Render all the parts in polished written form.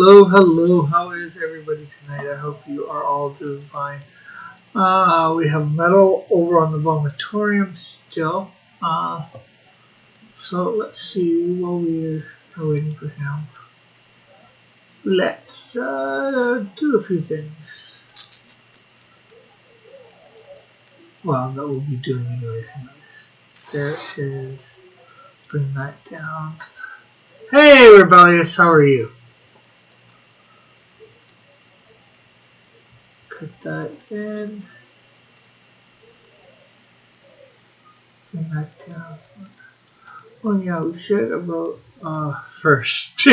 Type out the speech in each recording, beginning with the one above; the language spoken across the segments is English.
Hello, how is everybody tonight? I hope you are all doing fine. We have metal over on the vomitorium still. Uh, so let's see while we are waiting for him. Let's do a few things. Well, that we'll be doing anyways. There is. Bring that down. Hey, Rebellious, how are you? Cut that in. Bring that down. Oh yeah, we said about first.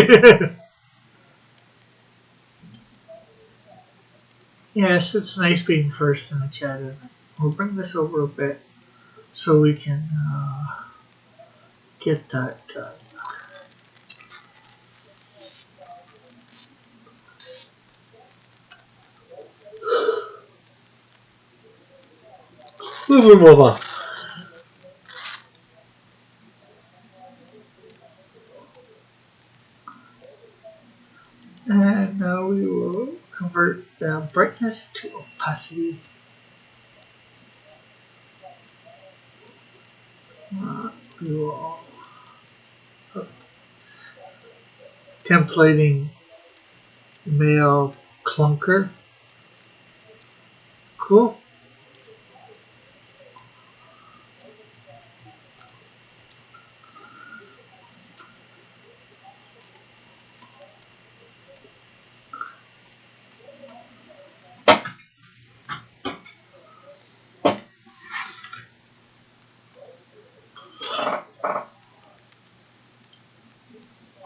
Yes, it's nice being first in the chat. We'll bring this over a bit so we can get that done. And now we will convert the brightness to opacity. We will templating male clunker. Cool.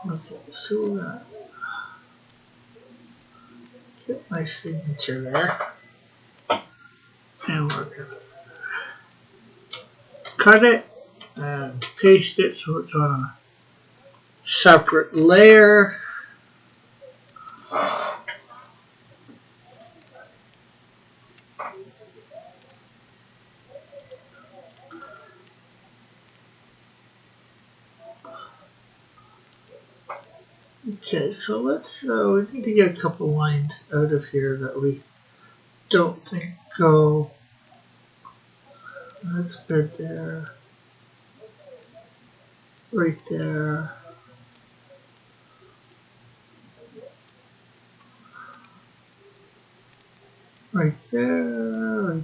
Okay, so get my signature there. And we're gonna cut it and paste it so it's on a separate layer. Okay, so let's we need to get a couple lines out of here that we don't think go. That's good there. Right there. Right there. Right there.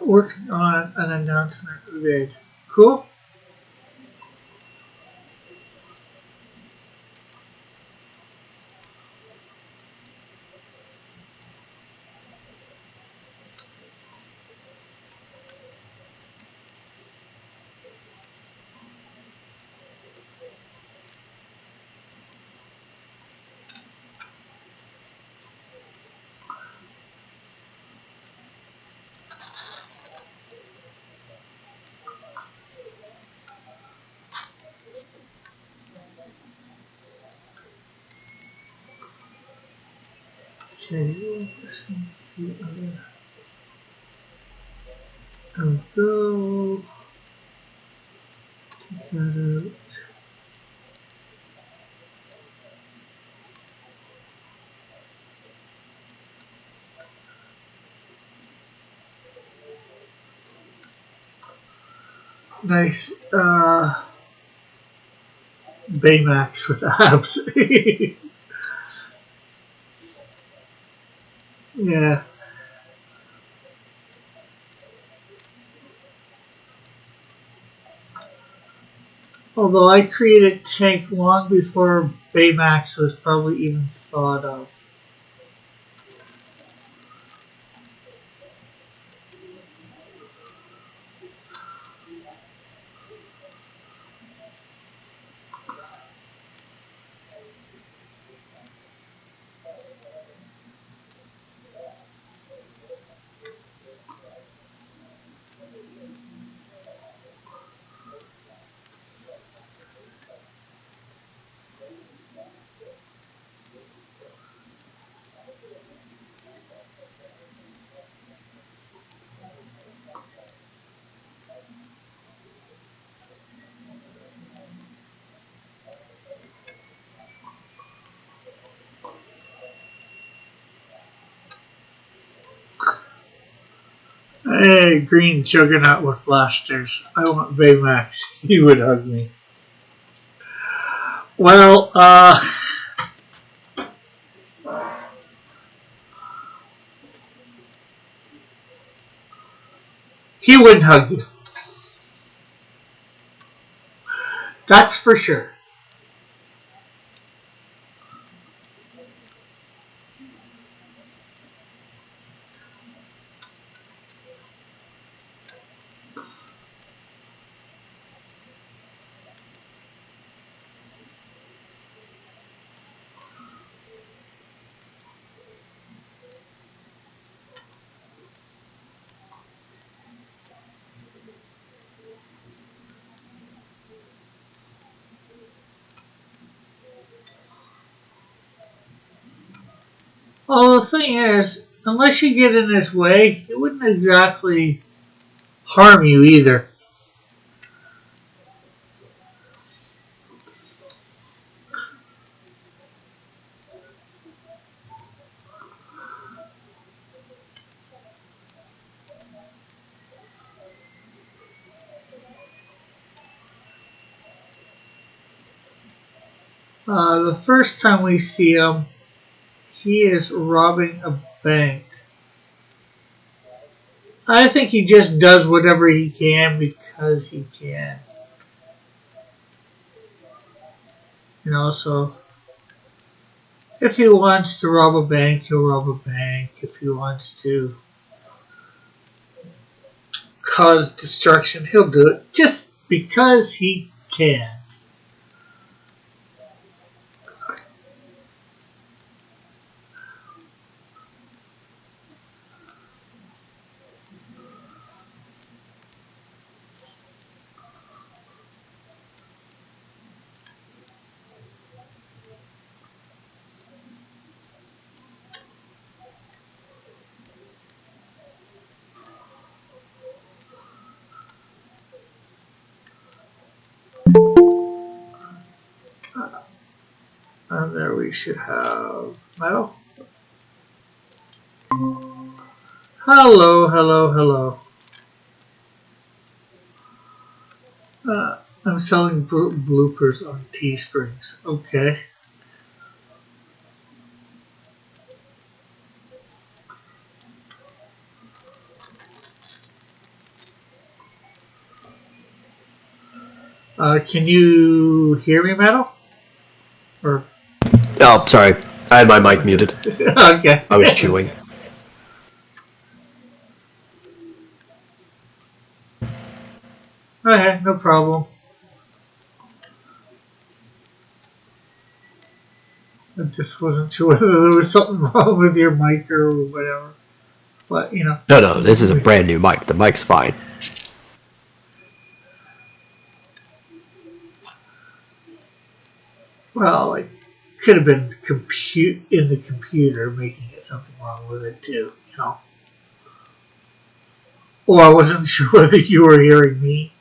Working on an announcement vid. Cool. Okay, let's see the other. There we go. Take that out. Nice Baymax with abs. Yeah. Although I created Tank long before Baymax was probably even thought of. Hey, green juggernaut with blasters. I want Baymax. He would hug me. Well, he wouldn't hug you. That's for sure. Well, the thing is, unless you get in his way, it wouldn't exactly harm you either. The first time we see him, he is robbing a bank. I think he just does whatever he can because he can. So if he wants to rob a bank, he'll rob a bank. If he wants to cause destruction, he'll do it just because he can. And there we should have metal. Hello, hello, hello. I'm selling bloopers on Teesprings. Okay. Can you hear me, Metal? Or Oh, sorry. I had my mic muted. okay. I was chewing. Okay, no problem. I just wasn't sure whether there was something wrong with your mic or whatever. But, No, this is a brand new mic. The mic's fine. Well, it could have been in the computer making it something wrong with it too. Or I wasn't sure whether you were hearing me.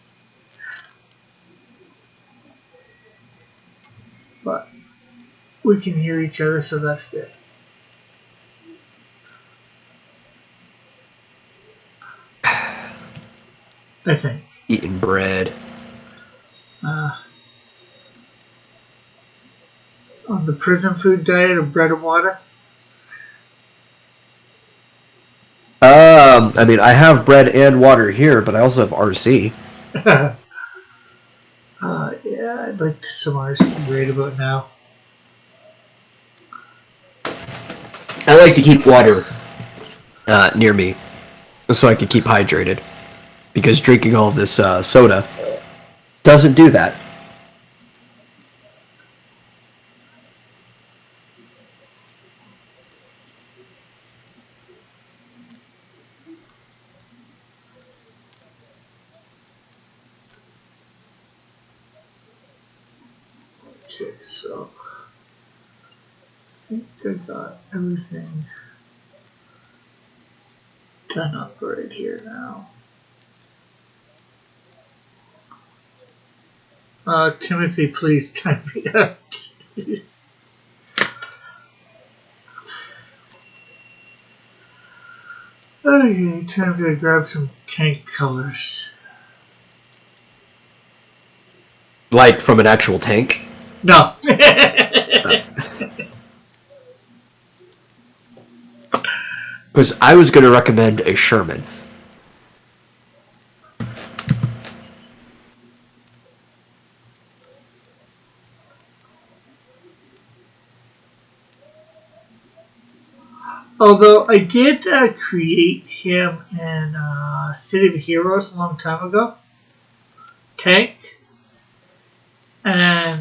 But we can hear each other, so that's good. I think. Eating bread. On the prison food diet of bread and water. I mean, I have bread and water here, but I also have RC. Yeah, I'd like some artists to read about now. I like to keep water near me so I can keep hydrated. Because drinking all of this soda doesn't do that. Okay, so I think I got everything done up right here now. Timothy, please time me out. Okay, time to grab some tank colors. Like from an actual tank? No. Because I was going to recommend a Sherman. Although I did create him in City of Heroes a long time ago. Tank. And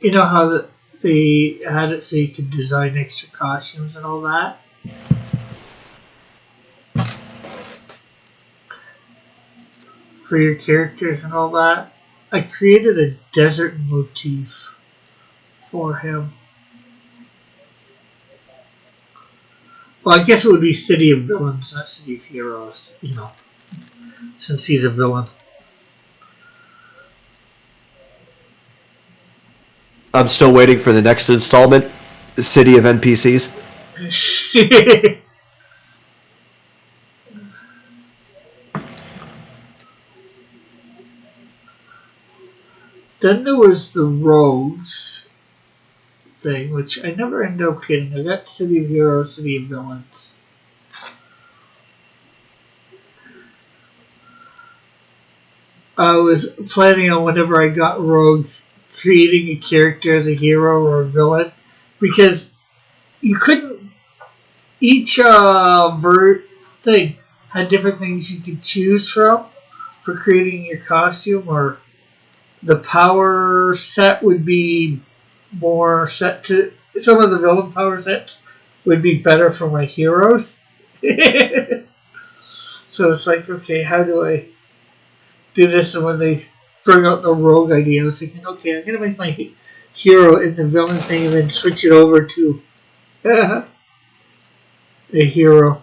you know how they had it so you could design extra costumes and all that? For your characters and all that. I created a desert motif for him. Well, I guess it would be City of Villains, not City of Heroes, you know, since he's a villain. I'm still waiting for the next installment, City of NPCs. Then there was the Rogues thing, which I never ended up getting. I got City of Heroes, City of Villains. I was planning on whenever I got Rogues, creating a character as a hero or a villain, because you couldn't. Each thing had different things you could choose from for creating your costume, or the power set would be more set to some of the villain power sets would be better for my heroes. So it's like, okay, how do I do this? And when they bring out the rogue idea, I was thinking, okay, I'm gonna make my hero in the villain thing and then switch it over to a hero,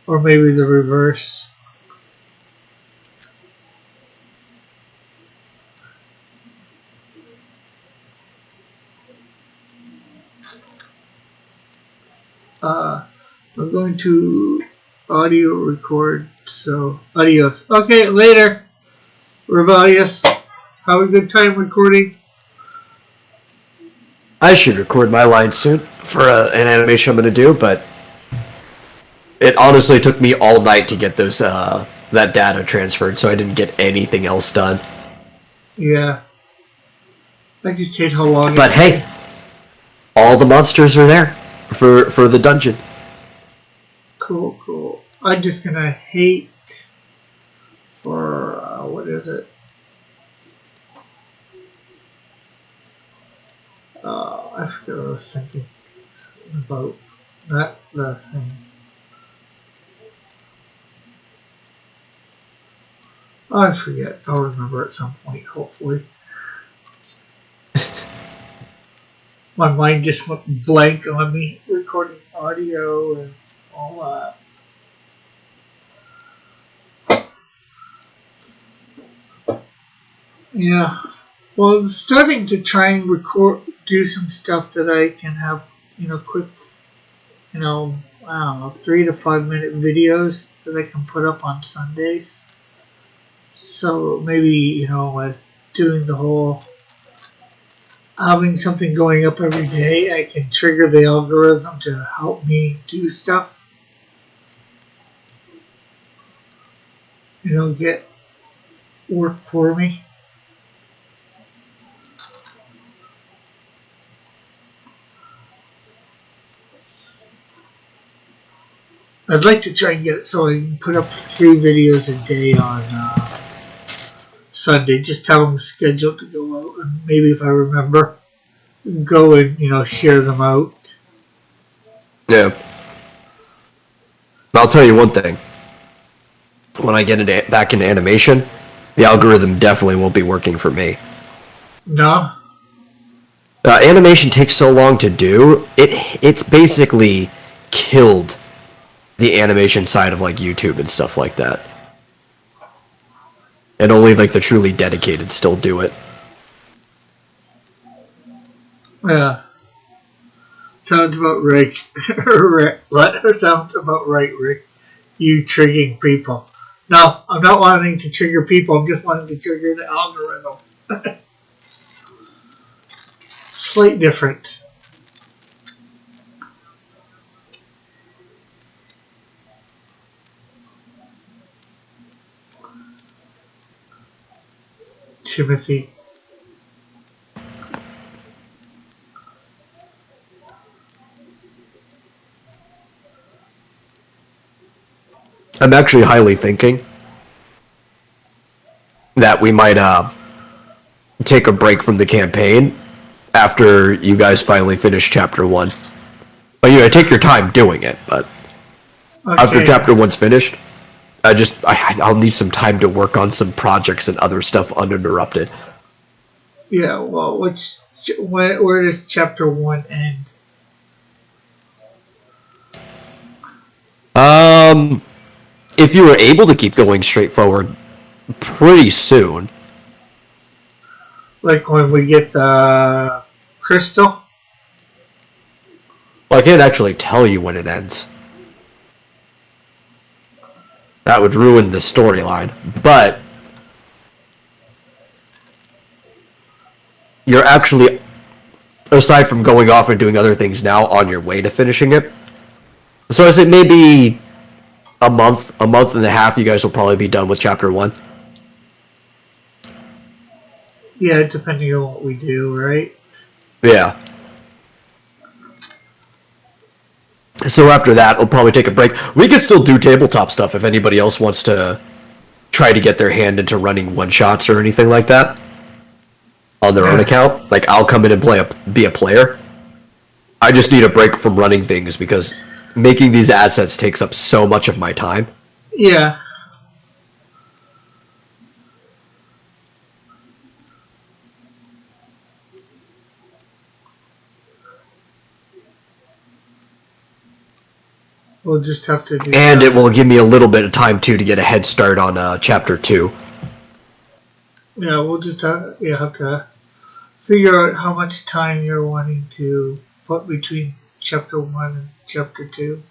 or maybe the reverse. I'm going to audio record, so adios. Okay, later, Rebellious. Have a good time recording. I should record my line soon for an animation I'm going to do, but it honestly took me all night to get those that data transferred, so I didn't get anything else done. Yeah. I just hate how long But hey, all the monsters are there for the dungeon. Cool, cool. I'm just gonna hate for, what is it? I forget what I was thinking. Something about not the thing. I forget. I'll remember at some point, hopefully. My mind just went blank on me recording audio and all that. Yeah. Well, I'm starting to try and do some stuff that I can have, quick, I don't know, 3 to 5 minute videos that I can put up on Sundays. So maybe, with doing the whole having something going up every day, I can trigger the algorithm to help me do stuff. Get work for me. I'd like to try and get it so I can put up 3 videos a day on Sunday. Just have them scheduled to go out, and maybe if I remember, go and share them out. Yeah. I'll tell you one thing. When I get back into animation, the algorithm definitely won't be working for me. No? Animation takes so long to do, it's basically killed the animation side of like YouTube and stuff like that. And only like the truly dedicated still do it. Yeah. Sounds about right. What sounds about right, Rick? You triggering people. No, I'm not wanting to trigger people. I'm just wanting to trigger the algorithm. Slight difference. Timothy. I'm actually highly thinking that we might take a break from the campaign after you guys finally finish chapter 1. Well, take your time doing it, but after chapter 1's finished, I'll need some time to work on some projects and other stuff uninterrupted. Yeah, well, where does chapter 1 end? If you were able to keep going straight forward pretty soon. Like when we get the crystal? Well, I can't actually tell you when it ends. That would ruin the storyline. But you're actually, aside from going off and doing other things now, on your way to finishing it. So I say maybe a month and a half, you guys will probably be done with chapter 1. Yeah, depending on what we do, right? Yeah. So after that, we'll probably take a break. We can still do tabletop stuff if anybody else wants to try to get their hand into running one-shots or anything like that on their own account. Like, I'll come in and be a player. I just need a break from running things because making these assets takes up so much of my time. Yeah. We'll just have to do And that. it will give me a little bit of time, too, to get a head start on chapter 2. Yeah, we'll just have to figure out how much time you're wanting to put between chapter 1 and chapter 2.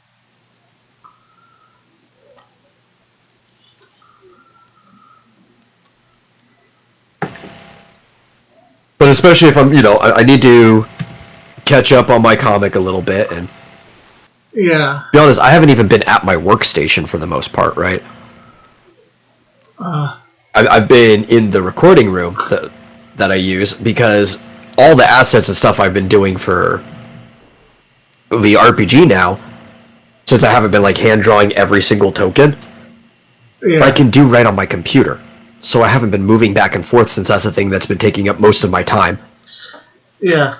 But especially if I'm, I need to catch up on my comic a little bit. And Yeah. to be honest, I haven't even been at my workstation for the most part, right? I've been in the recording room that I use because all the assets and stuff I've been doing for the RPG now, since I haven't been like hand drawing every single token, Yeah. I can do right on my computer. So I haven't been moving back and forth since that's the thing that's been taking up most of my time. Yeah.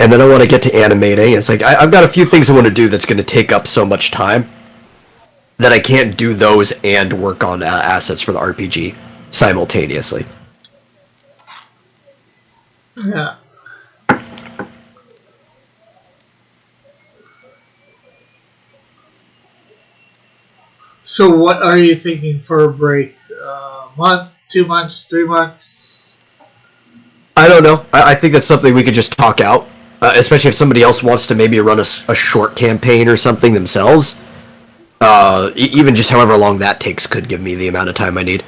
And then I want to get to animating. It's like I've got a few things I want to do that's going to take up so much time that I can't do those and work on assets for the RPG simultaneously. Yeah. So what are you thinking for a break? Month, 2 months, 3 months? I don't know. I think that's something we could just talk out, especially if somebody else wants to maybe run a short campaign or something themselves. Even just however long that takes could give me the amount of time I need.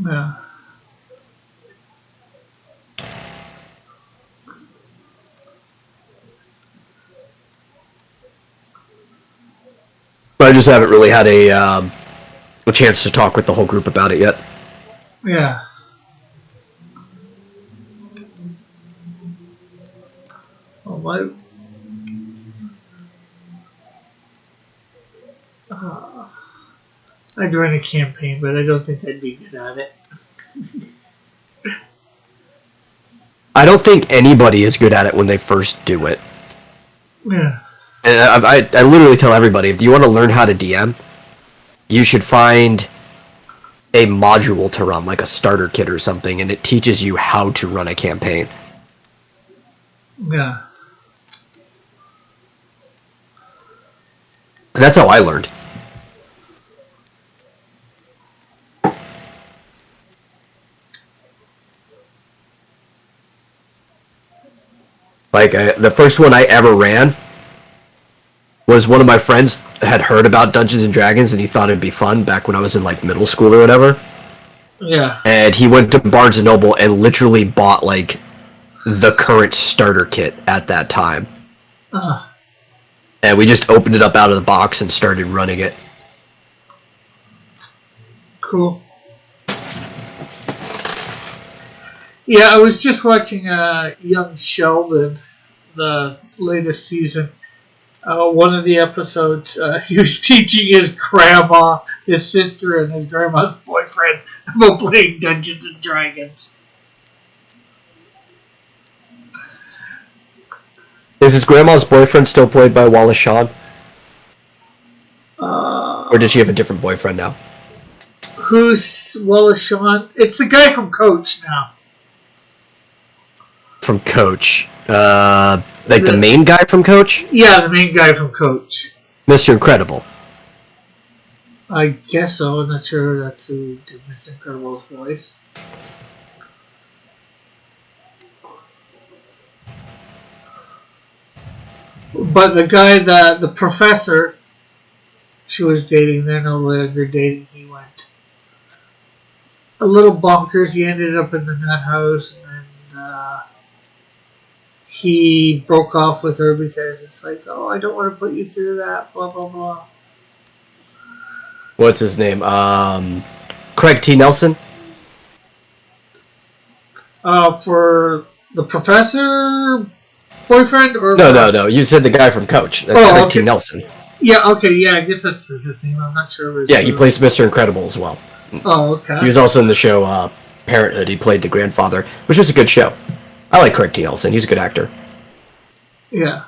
Yeah. But I just haven't really had a chance to talk with the whole group about it yet. Yeah. Well, I'd run a campaign, but I don't think I'd be good at it. I don't think anybody is good at it when they first do it. Yeah. And I literally tell everybody, if you want to learn how to DM, you should find a module to run, like a starter kit or something, and it teaches you how to run a campaign. Yeah. And that's how I learned. Like, the first one I ever ran was one of my friends had heard about Dungeons and Dragons and he thought it'd be fun back when I was in like middle school or whatever. Yeah. And he went to Barnes and Noble and literally bought like the current starter kit at that time. And we just opened it up out of the box and started running it. Cool. Yeah, I was just watching Young Sheldon, the latest season. One of the episodes, he was teaching his grandma, his sister, and his grandma's boyfriend about playing Dungeons and Dragons. Is his grandma's boyfriend still played by Wallace Shawn? Or does she have a different boyfriend now? Who's Wallace Shawn? It's the guy from Coach now. From Coach. Like the main guy from Coach? Yeah, the main guy from Coach. Mr. Incredible. I guess so. I'm not sure that's who did Mr. Incredible's voice. But the guy, the professor she was dating, they're no longer dating, he went a little bonkers. He ended up in the nut house, and then he broke off with her because it's like, oh, I don't want to put you through that, blah, blah, blah. What's his name? Craig T. Nelson? For the professor boyfriend? Or No. You said the guy from Coach. That's Craig T. Nelson. Yeah, okay, yeah, I guess that's his name. I'm not sure. Yeah, he plays Mr. Incredible as well. Oh, okay. He was also in the show Parenthood. He played the grandfather, which was a good show. I like Craig T. Nelson. He's a good actor. Yeah.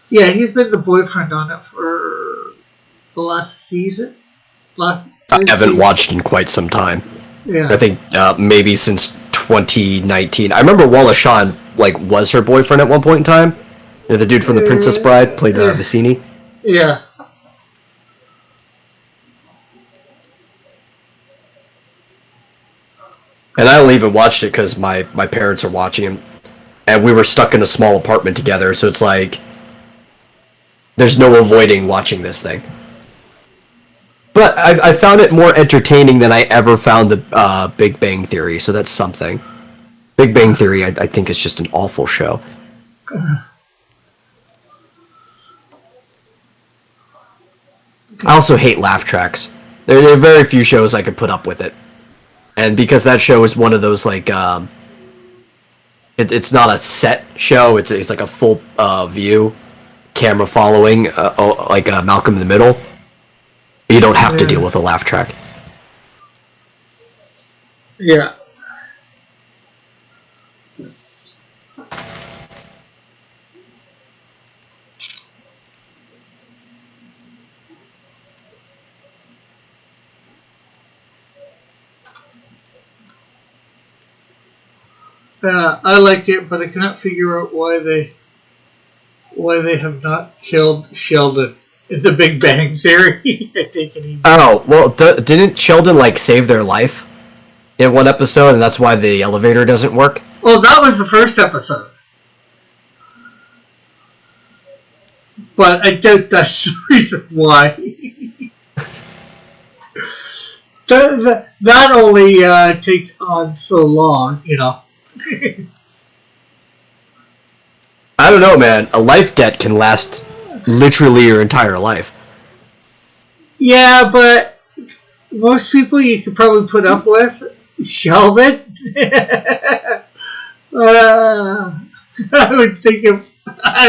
Yeah, he's been the boyfriend on it for the last season. I haven't watched in quite some time. Yeah. I think maybe since 2019. I remember Wallace Shawn was her boyfriend at one point in time. You know, the dude from The Princess Bride played Vicini. Yeah. And I only even watched it because my parents are watching him, and we were stuck in a small apartment together, so it's like there's no avoiding watching this thing. But I found it more entertaining than I ever found the Big Bang Theory, so that's something. Big Bang Theory, I think, is just an awful show. I also hate laugh tracks. There are very few shows I could put up with it. And because that show is one of those, it's not a set show, it's like a full view, camera following, like Malcolm in the Middle, you don't have to deal with a laugh track. Yeah. I like it, but I cannot figure out why they have not killed Sheldon in the Big Bang Theory. I think Oh, well, didn't Sheldon save their life in one episode, and that's why the elevator doesn't work? Well, that was the first episode, but I doubt that's the reason why. that only takes on so long, you know. I don't know, man. A life debt can last literally your entire life. Yeah, but most people you could probably put up with. Sheldon? I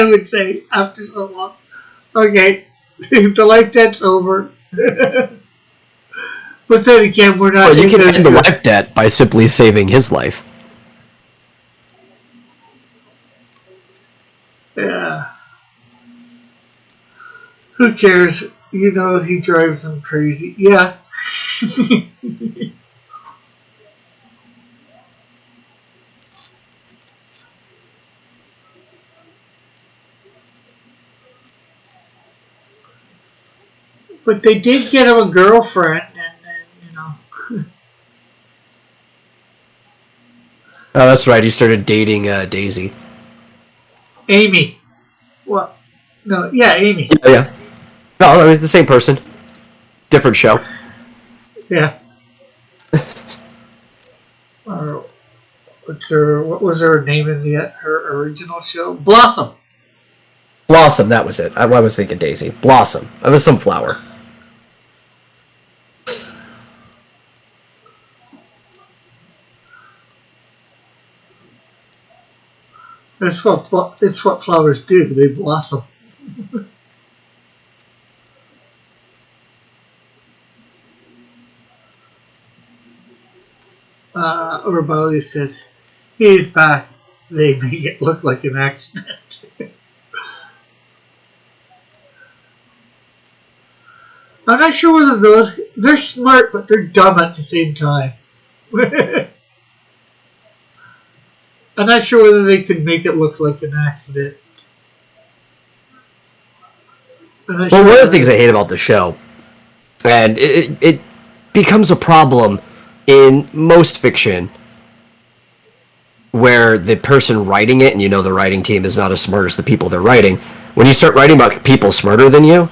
would say after so long. Okay, the life debt's over. But then again, we're not. Well, you can end the life debt by simply saving his life. Yeah. Who cares? You know, he drives them crazy. Yeah. But they did get him a girlfriend, and you know. Oh, that's right. He started dating Daisy. Amy. Well, no, yeah, Amy. Yeah. No, I mean, it's the same person. Different show. Yeah. What was her name in her original show? Blossom. Blossom, that was it. I was thinking Daisy. Blossom. It was some flower. It's what flowers do. They blossom. Urbali says he's back. They make it look like an accident. I'm not sure whether they're smart, but they're dumb at the same time. I'm not sure whether they could make it look like an accident. Well, one of the things I hate about the show, and it becomes a problem in most fiction, where the person writing it, and you know the writing team is not as smart as the people they're writing, when you start writing about people smarter than you,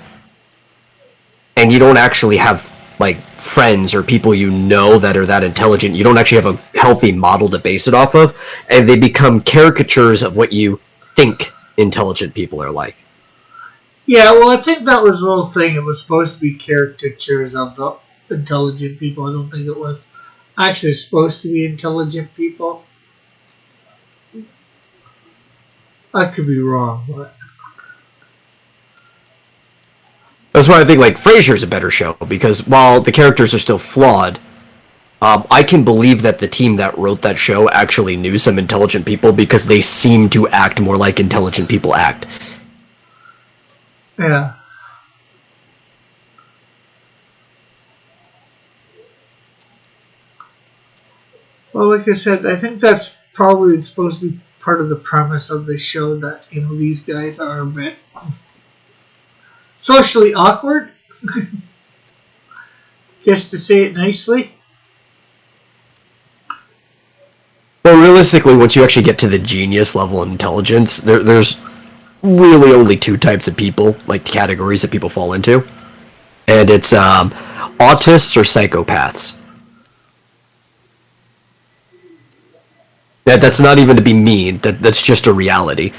and you don't actually have, like, friends or people you know that are that intelligent, you don't actually have a healthy model to base it off of, and they become caricatures of what you think intelligent people are like. Yeah, well, I think that was the whole thing. It was supposed to be caricatures of the intelligent people. I don't think it was actually supposed to be intelligent people. I could be wrong, but That's why I think, like, Frasier's a better show, because while the characters are still flawed, I can believe that the team that wrote that show actually knew some intelligent people, because they seem to act more like intelligent people act. yeah. Well, like I said, I think that's probably supposed to be part of the premise of the show, that, you know, these guys are a bit socially awkward. Just to say it nicely. Well, realistically, once you actually get to the genius level of intelligence, there's really only two types of people, like categories that people fall into. And it's autists or psychopaths. That's not even to be mean, that's just a reality.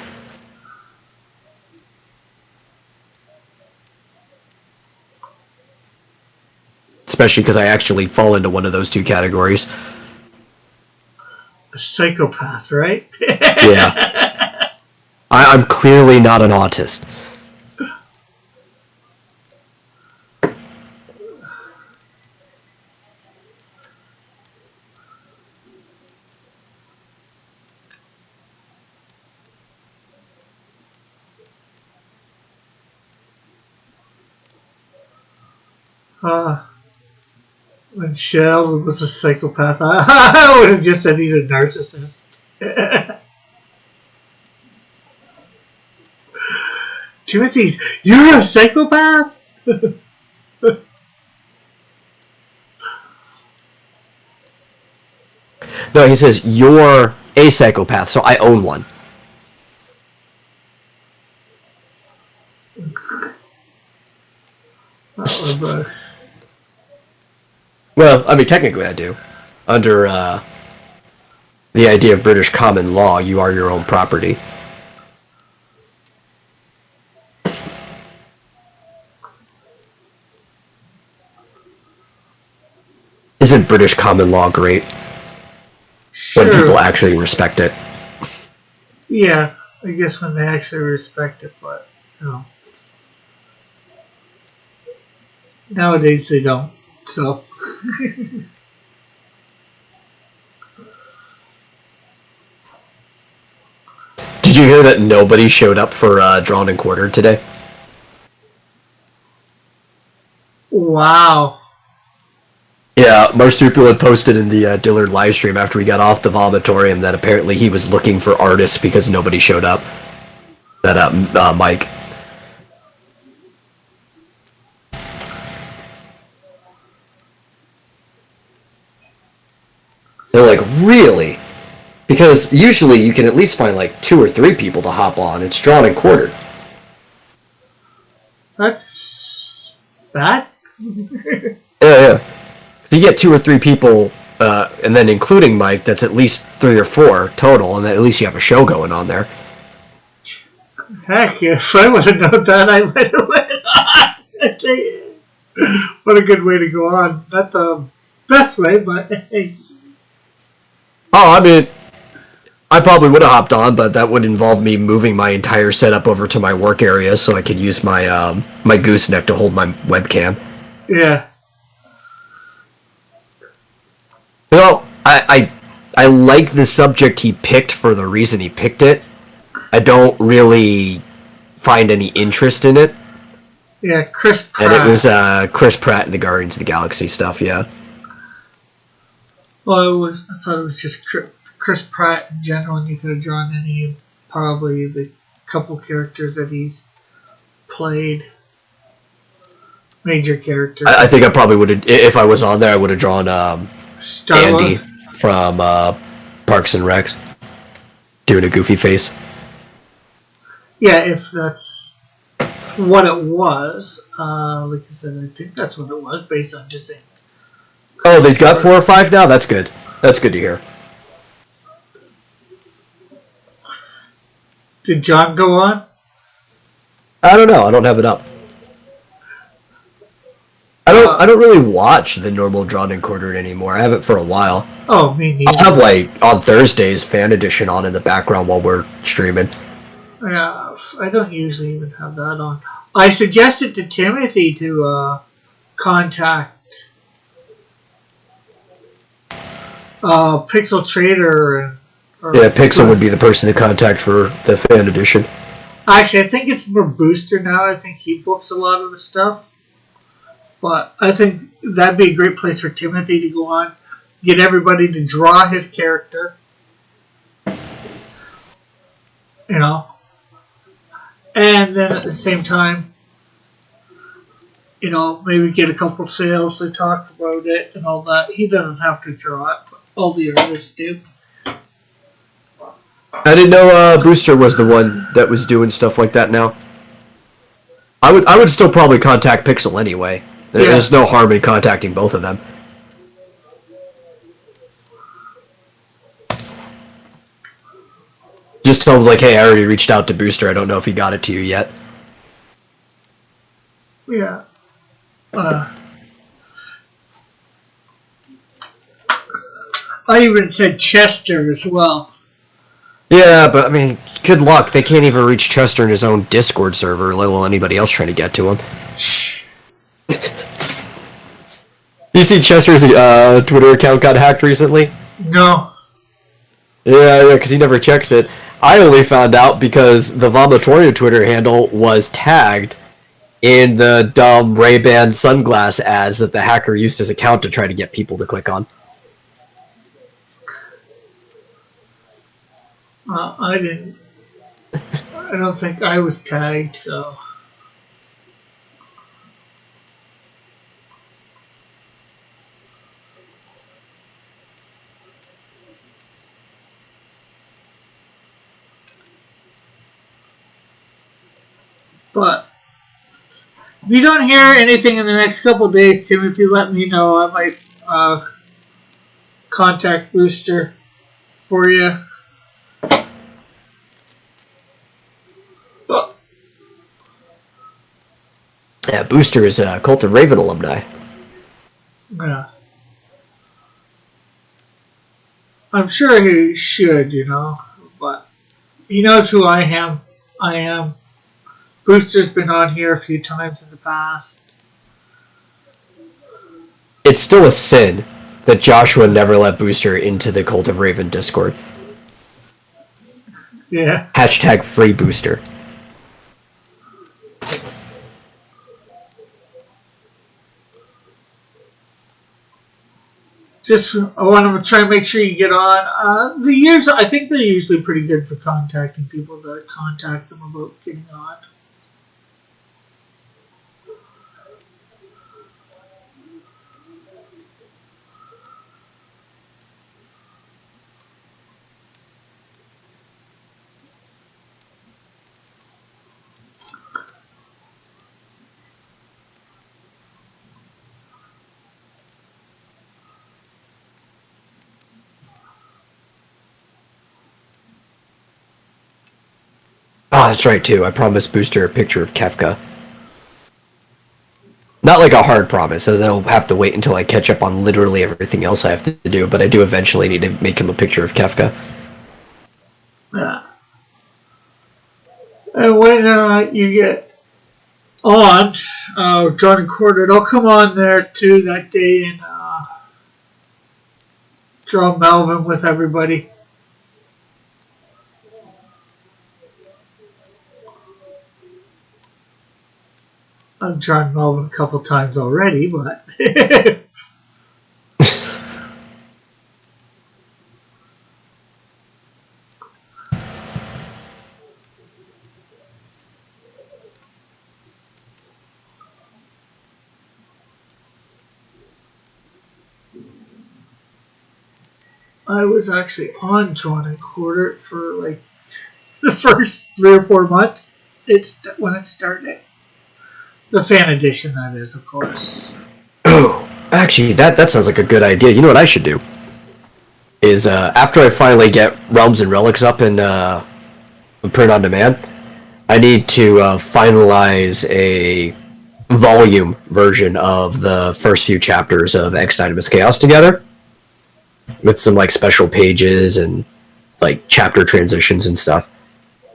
Especially because I actually fall into one of those two categories. A psychopath, right? Yeah. I'm clearly not an autist. When Sheldon was a psychopath, I would have just said he's a narcissist. Timothy's, you're a psychopath? No, he says, you're a psychopath, so I own one. Well, I mean, technically I do. Under the idea of British common law, you are your own property. Isn't British common law great? Sure. When people actually respect it. Yeah, I guess when they actually respect it, but, you know. Nowadays they don't. So. Did you hear that nobody showed up for Drawn and Quartered today? Wow. Yeah, Marsupilid posted in the Dillard livestream after we got off the vomitorium that apparently he was looking for artists because nobody showed up. That Mike. They're like, really? Because usually you can at least find like 2 or 3 people to hop on. It's Drawn and Quartered. That's bad. Yeah. So you get 2 or 3 people, and then including Mike, that's at least 3 or 4 total, and then at least you have a show going on there. Heck, if I would have known that, I would have went on. I tell you, what a good way to go on. Not the best way, but hey. Oh, I mean, I probably would have hopped on, but that would involve me moving my entire setup over to my work area so I could use my my gooseneck to hold my webcam. Yeah. You know, I like the subject he picked for the reason he picked it. I don't really find any interest in it. Yeah, Chris Pratt. And it was Chris Pratt and the Guardians of the Galaxy stuff, yeah. Well, I thought it was just Chris Pratt in general, and you could have drawn any, probably the couple characters that he's played. Major characters. I think I probably would have, if I was on there, I would have drawn Andy from Parks and Recs doing a goofy face. Yeah, if that's what it was. Like I said, I think that's what it was, based on just saying. Oh, they've got 4 or 5 now? That's good. That's good to hear. Did John go on? I don't know. I don't have it up. I don't really watch the normal Drawn and Quartered anymore. I haven't for a while. Oh, me neither. I'll have, like, on Thursdays, Fan Edition on in the background while we're streaming. Yeah, I don't usually even have that on. I suggested to Timothy to contact Pixel Trader. Yeah, Pixel would be the person to contact for the Fan Edition. Actually, I think it's for Booster now. I think he books a lot of the stuff. But I think that'd be a great place for Timothy to go on. Get everybody to draw his character. You know. And then at the same time, you know, maybe get a couple sales to talk about it and all that. He doesn't have to draw it, but all the artists do. I didn't know Booster was the one that was doing stuff like that now. I would still probably contact Pixel anyway. There's no harm in contacting both of them. Just tell them, like, hey, I already reached out to Booster. I don't know if he got it to you yet. Yeah. I even said Chester as well. Yeah, but, I mean, good luck. They can't even reach Chester in his own Discord server, let alone anybody else trying to get to him. You see Chester's Twitter account got hacked recently? No. Yeah, because he never checks it. I only found out because the Vomitorium Twitter handle was tagged in the dumb Ray-Ban sunglass ads that the hacker used his account to try to get people to click on. I didn't. I don't think I was tagged, so. But if you don't hear anything in the next couple of days, Timothy, let me know. I might contact Booster for you. Yeah, Booster is a Cult of Raven alumni. Yeah. I'm sure he should, you know, but he knows who I am. Booster's been on here a few times in the past. it's still a sin that Joshua never let Booster into the Cult of Raven Discord. Yeah. Hashtag free Booster. Just, I want to try and make sure you get on. I think they're usually pretty good for contacting people that contact them about getting on. Oh, that's right, too. I promised Booster a picture of Kefka. Not like a hard promise, as I'll have to wait until I catch up on literally everything else I have to do, but I do eventually need to make him a picture of Kefka. Yeah. And when you get on, John and Quartered, I'll come on there too that day and draw Melvin with everybody. I've drawn Melvin a couple times already, but I was actually on John and Quarter for like the first 3 or 4 months. It's when it started. The fan edition, that is, of course. Oh, actually, that sounds like a good idea. You know what I should do? Is, after I finally get Realms and Relics up and print on demand, I need to finalize a volume version of the first few chapters of X Dynamis Chaos together. With some, like, special pages and, like, chapter transitions and stuff.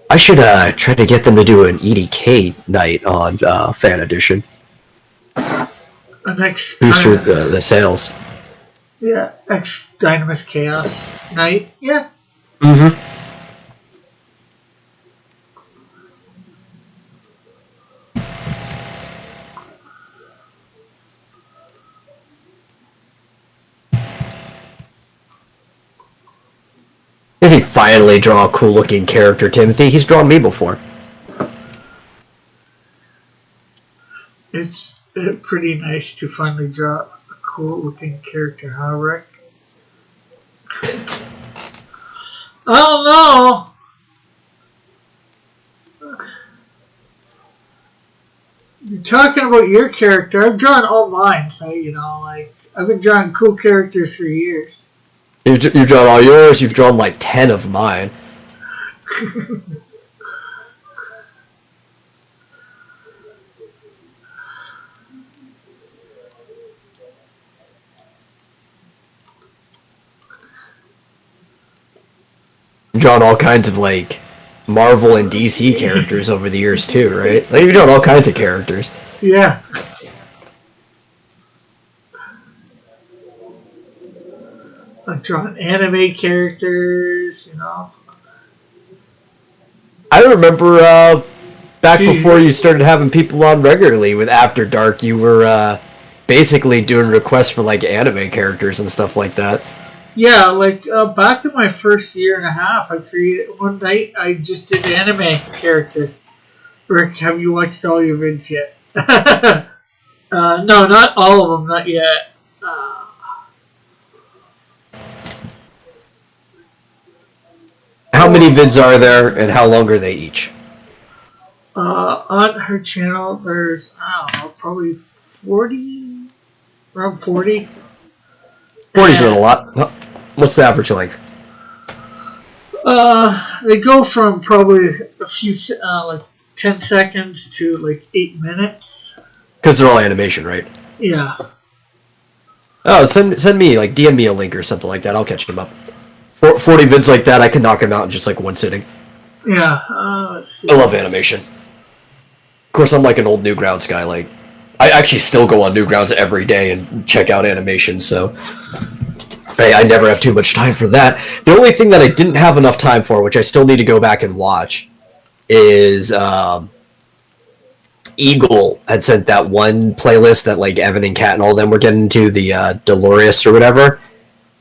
I should try to get them to do an EDK night on fan edition. Booster the sales. Yeah, X Dynamis Chaos night. Yeah. Mm-hmm. Does he finally draw a cool-looking character, Timothy? He's drawn me before. It's pretty nice to finally draw a cool-looking character, huh, Rick? I don't know. You're talking about your character. I've drawn all mine, so, you know, like, I've been drawing cool characters for years. You've drawn all yours, you've drawn like 10 of mine. You've drawn all kinds of like Marvel and DC characters over the years too, right? Like you've drawn all kinds of characters. Yeah. I've drawn anime characters, you know. I remember back before you started having people on regularly with After Dark, you were basically doing requests for like anime characters and stuff like that. Yeah, like back in my first year and a half, I created one night. I just did anime characters. Rick, have you watched all your vids yet? No, not all of them, not yet. How many vids are there, and how long are they each? On her channel, there's, I don't know, probably 40, around 40. 40's not a lot. What's the average length? They go from probably a few, like 10 seconds to like 8 minutes. Because they're all animation, right? Yeah. Oh, send me, like, DM me a link or something like that. I'll catch them up. 40 vids like that, I can knock them out in just like one sitting. Yeah, let's see. I love animation. Of course, I'm like an old Newgrounds guy. Like, I actually still go on Newgrounds every day and check out animation, so I never have too much time for that. The only thing that I didn't have enough time for, which I still need to go back and watch, is Eagle had sent that one playlist that like Evan and Kat and all of them were getting into, the Dolores or whatever.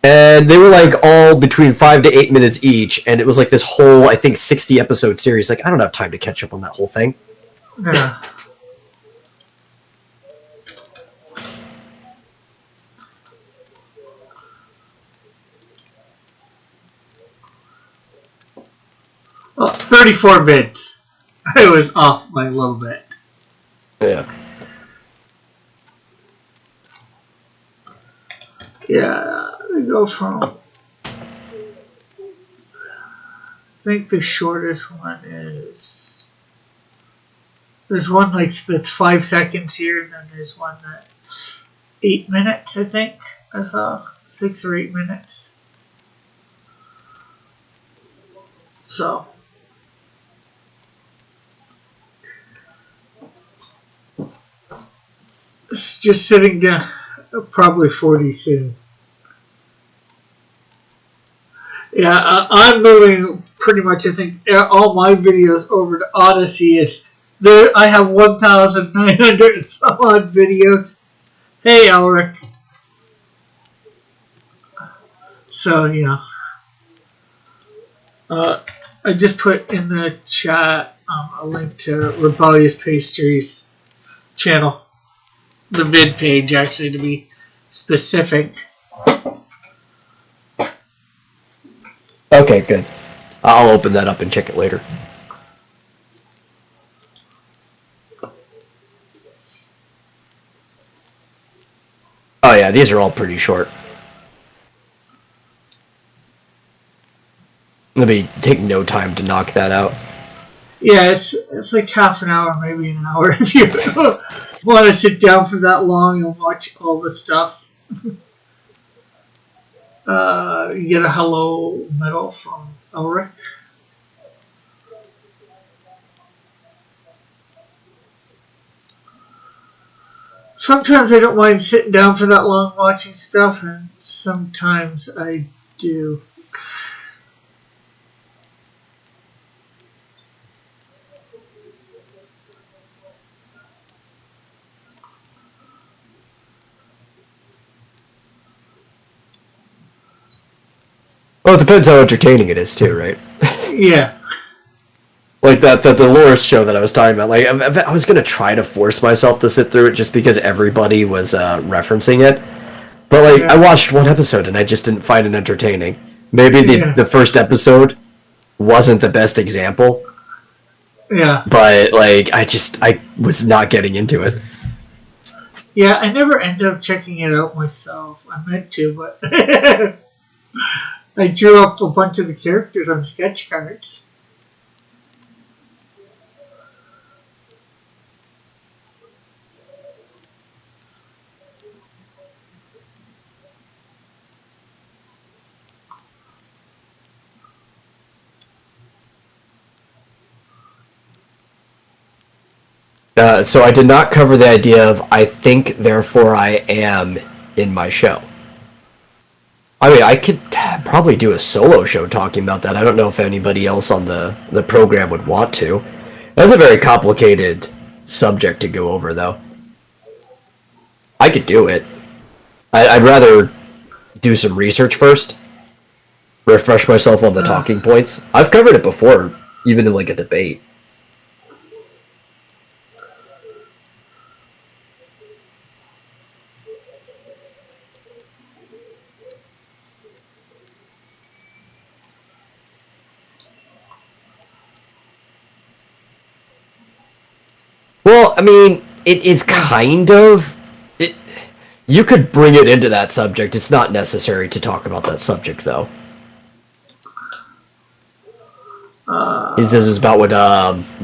And they were like all between 5 to 8 minutes each, and it was like this whole, I think, 60 episode series. Like, I don't have time to catch up on that whole thing. Yeah. Well, 34 bits. I was off by a little bit. Yeah. Yeah, they go from. I think the shortest one is. There's one like that's 5 seconds here, and then there's one that 8 minutes. I think I saw 6 or 8 minutes. So. It's just sitting down. Probably 40 soon. Yeah, I'm moving pretty much. I think all my videos over to Odyssey. Is there? I have 1,900 and some odd videos. Hey, Elric. So I just put in the chat a link to Rebellious Pastries channel, the vid page actually to be specific. Okay, good. I'll open that up and check it later. Oh yeah, these are all pretty short. Let me take no time to knock that out. Yeah, it's like half an hour, maybe an hour if you want to sit down for that long and watch all the stuff. You get a hello medal from Elric. Sometimes I don't mind sitting down for that long watching stuff, and sometimes I do. Well, it depends how entertaining it is too, right? Yeah. Like the Dolores show that I was talking about. Like I was gonna try to force myself to sit through it just because everybody was referencing it. But like Yeah. I watched one episode and I just didn't find it entertaining. Maybe Yeah. the first episode wasn't the best example, Yeah. but like I was not getting into it. Yeah, I never ended up checking it out myself. I meant to, but I drew up a bunch of the characters on sketch cards. So I did not cover the idea of I think, therefore I am in my show. I mean, I could probably do a solo show talking about that. I don't know if anybody else on the program would want to. That's a very complicated subject to go over, though. I could do it. I'd rather do some research first, refresh myself on the talking points. I've covered it before, even in like a debate. Well, I mean, it is kind of it. You could bring it into that subject. It's not necessary to talk about that subject, though. This is about what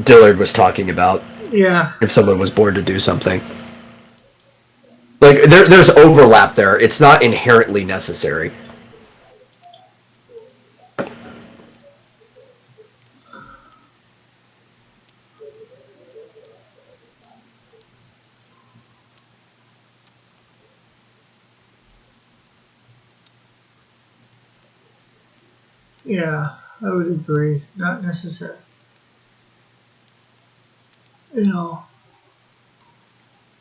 Dillard was talking about. Yeah. If someone was born to do something, like there's overlap there. It's not inherently necessary. Yeah, I would agree. Not necessary. You know,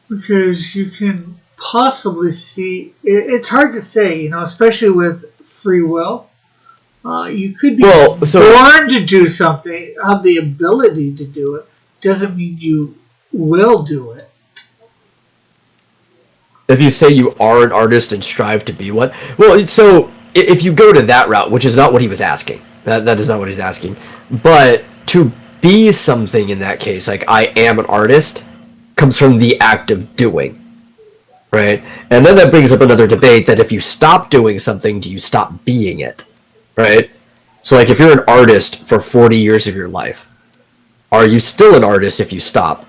because you can possibly see. It's hard to say, especially with free will. You could be born to do something, have the ability to do it. Doesn't mean you will do it. If you say you are an artist and strive to be one, well, so if you go to that route, which is not what he was asking, that is not what he's asking, but to be something in that case, like I am an artist, comes from the act of doing, right? And then that brings up another debate that if you stop doing something, do you stop being it, right? So like if you're an artist for 40 years of your life, are you still an artist if you stop?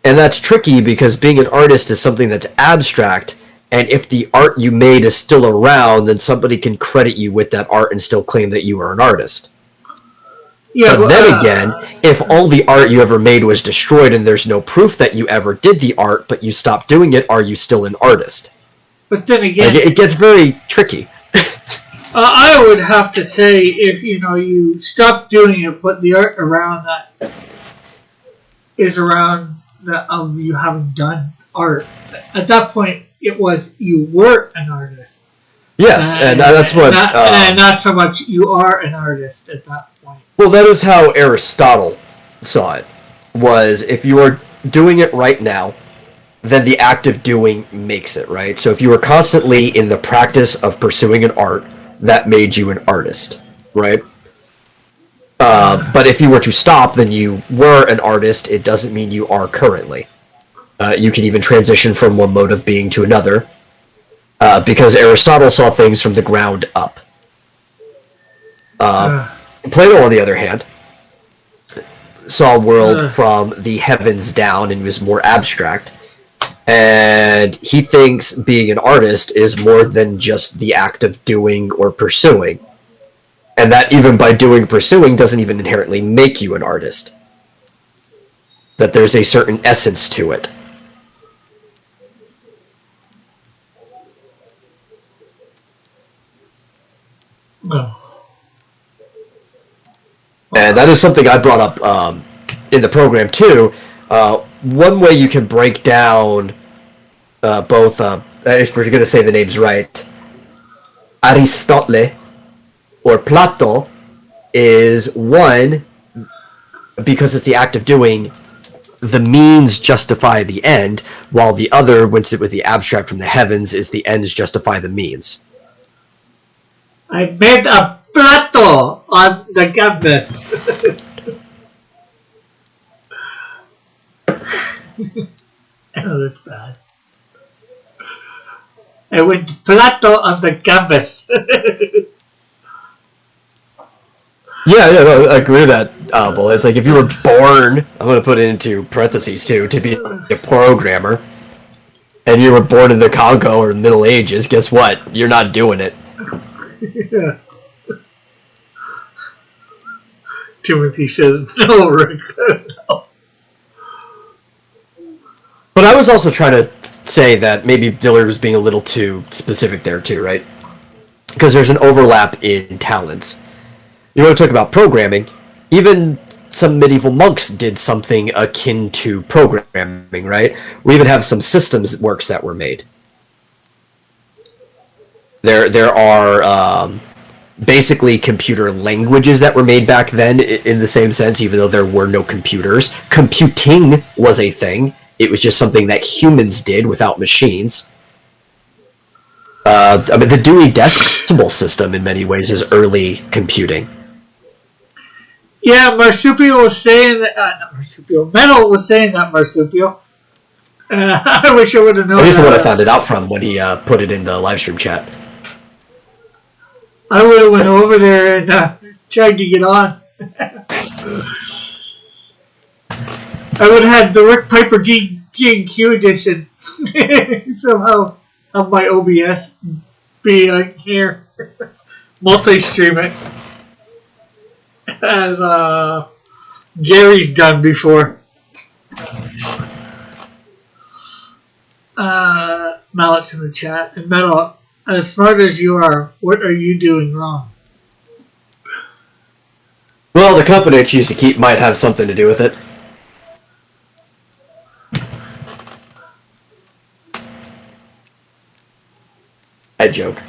And that's tricky because being an artist is something that's abstract, and if the art you made is still around, then somebody can credit you with that art and still claim that you are an artist. Yeah, but then again, if all the art you ever made was destroyed and there's no proof that you ever did the art, but you stopped doing it, are you still an artist? But then again, like, it gets very tricky. I would have to say if you stop doing it, but the art around that is around that of you having done art. At that point, it was you were an artist. Yes, and that's what... and not so much you are an artist at that point. Well, that is how Aristotle saw it, was if you are doing it right now, then the act of doing makes it, right? So if you were constantly in the practice of pursuing an art, that made you an artist, right? But if you were to stop, then you were an artist. It doesn't mean you are currently. You can even transition from one mode of being to another, because Aristotle saw things from the ground up. Plato, on the other hand, saw a world from the heavens down and was more abstract. And he thinks being an artist is more than just the act of doing or pursuing. And that even by doing or pursuing doesn't even inherently make you an artist. That there's a certain essence to it. No. And that is something I brought up in the program too. One way you can break down both, if we're going to say the names right, Aristotle or Plato is one, because it's the act of doing, the means justify the end, while the other, once it with the abstract from the heavens, is the ends justify the means. I made a plato on the canvas. Oh, that's bad. I went plato on the canvas. Yeah, no, I agree with that, Bull. It's like if you were born, I'm going to put it into parentheses too, to be a programmer, and you were born in the Congo or the Middle Ages, guess what? You're not doing it. Yeah. Timothy says, no, Rick, no. But I was also trying to say that maybe Dillard was being a little too specific there too, right? Because there's an overlap in talents. You want to talk about programming, even some medieval monks did something akin to programming, right? We even have some systems works that were made. There are basically computer languages that were made back then in the same sense, even though there were no computers. Computing was a thing. It was just something that humans did without machines. I mean, the Dewey Decimal System in many ways is early computing. Yeah, Marsupial was saying that, not Marsupial, Metal was saying that Marsupial. I wish I would have known that. This is what I found it out from when he put it in the live stream chat. I would have went over there and tried to get on. I would have had the Rick Piper G&Q edition. Somehow have my OBS be here. Multi-stream it. As Gary's done before. Mallet's in the chat. And Metal, as smart as you are, what are you doing wrong? Well, the company I choose to keep might have something to do with it. I joke.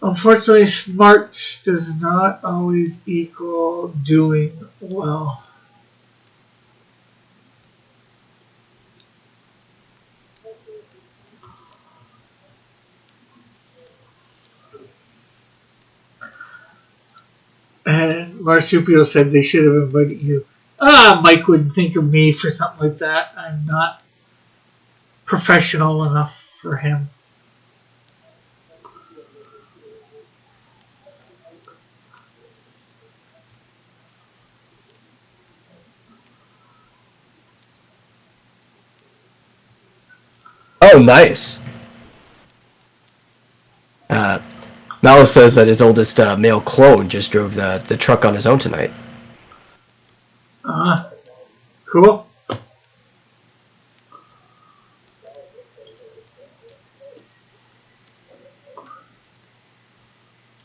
Unfortunately, smarts does not always equal doing well. And Marsupio said they should have invited you. Mike wouldn't think of me for something like that. I'm not professional enough for him. Oh, nice. Malice says that his oldest male clone just drove the truck on his own tonight. Cool.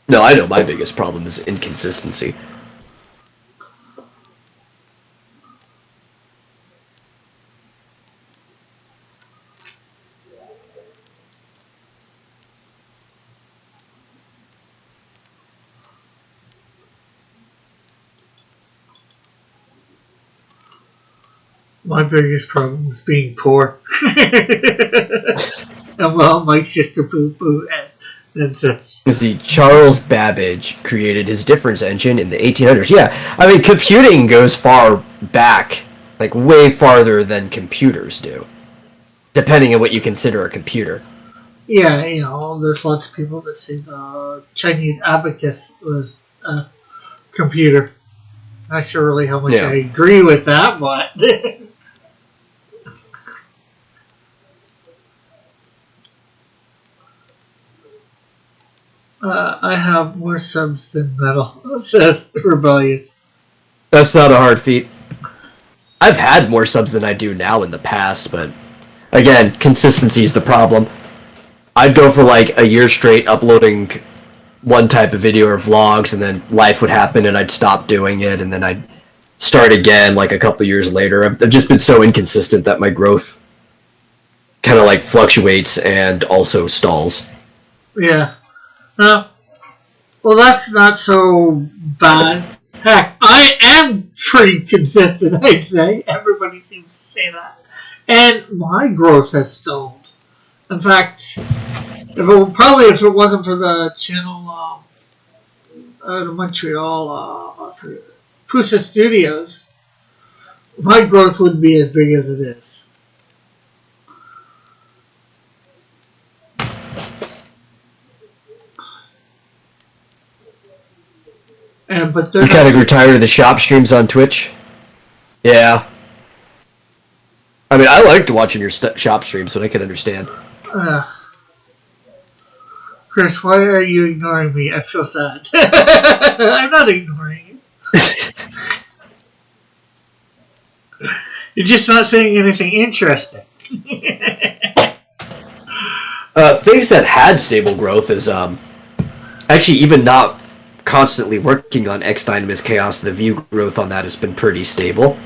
No, I know my biggest problem is inconsistency. My biggest problem is being poor. And well, Mike's just a poo-poo, and that's it. See, Charles Babbage created his difference engine in the 1800s. Yeah, I mean, computing goes far back, like way farther than computers do, depending on what you consider a computer. Yeah, you know, there's lots of people that say the Chinese abacus was a computer. Not sure really how much I agree with that, but... I have more subs than metal, says Rebellious. That's not a hard feat. I've had more subs than I do now in the past, but again, consistency is the problem. I'd go for like a year straight uploading one type of video or vlogs, and then life would happen and I'd stop doing it, and then I'd start again like a couple years later. I've just been so inconsistent that my growth kind of like fluctuates and also stalls. Yeah. Well, that's not so bad. Heck, I am pretty consistent, I'd say. Everybody seems to say that. And my growth has stalled. In fact, if it wasn't for the channel out of Montreal, for Pusa Studios, my growth wouldn't be as big as it is. But you kind of grew tired of the shop streams on Twitch? Yeah. I mean, I liked watching your shop streams, but I can understand. Chris, why are you ignoring me? I feel sad. I'm not ignoring you. You're just not saying anything interesting. Things that had stable growth is actually even not constantly working on X Dynamis Chaos. The view growth on that has been pretty stable,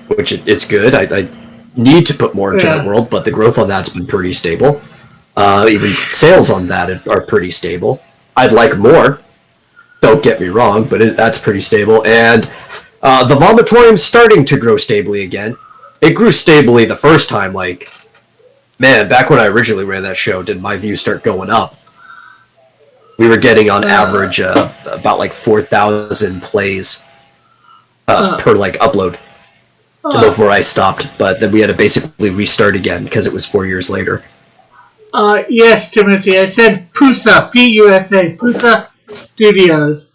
which it's good. I need to put more into that world, but the growth on that's been pretty stable. Even sales on that are pretty stable. I'd like more, don't get me wrong, but that's pretty stable. And the Vomitorium's starting to grow stably again. It grew stably the first time, like, man, back when I originally ran that show, did my views start going up. We were getting on average about like 4,000 plays per like upload before I stopped, but then we had to basically restart again because it was 4 years later. Yes, Timothy, I said Pusa, P-U-S-A, Pusa Studios.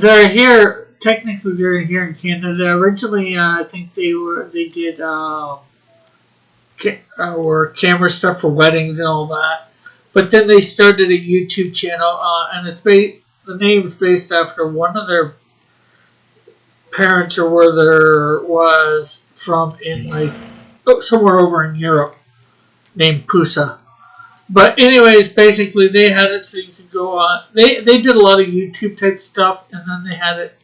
They're here. Technically, they're here in Canada. Originally, I think they did camera stuff for weddings and all that. But then they started a YouTube channel, and the name is based after one of their parents or where there was from in like somewhere over in Europe named Pusa. But anyways, basically they had it so you could go on. They did a lot of YouTube type stuff, and then they had it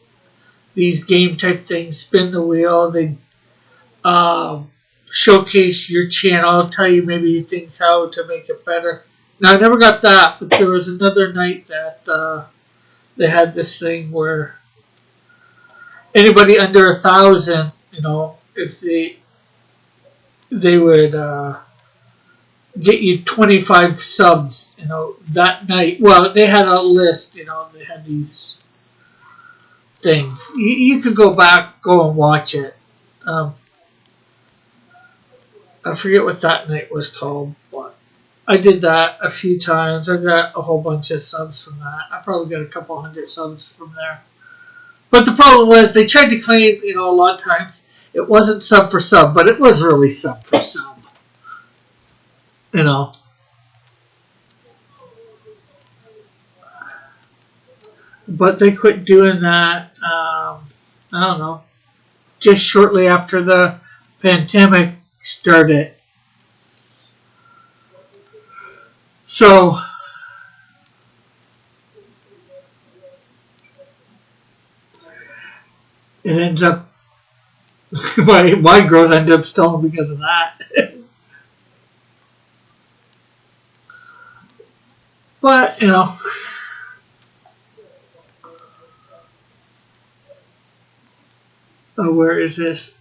these game type things. Spin the wheel. They showcase your channel, tell you maybe things how to make it better. Now I never got that, but there was another night that they had this thing where anybody under 1,000, if they would get you 25 subs, that night. Well, they had a list, they had these things. You could go back, go and watch it. I forget what that night was called, but I did that a few times. I got a whole bunch of subs from that. I probably got a couple hundred subs from there. But the problem was they tried to claim, a lot of times it wasn't sub for sub, but it was really sub for sub. But they quit doing that, I don't know, just shortly after the pandemic started. So it ends up my growth ended up stalling because of that. But where is this?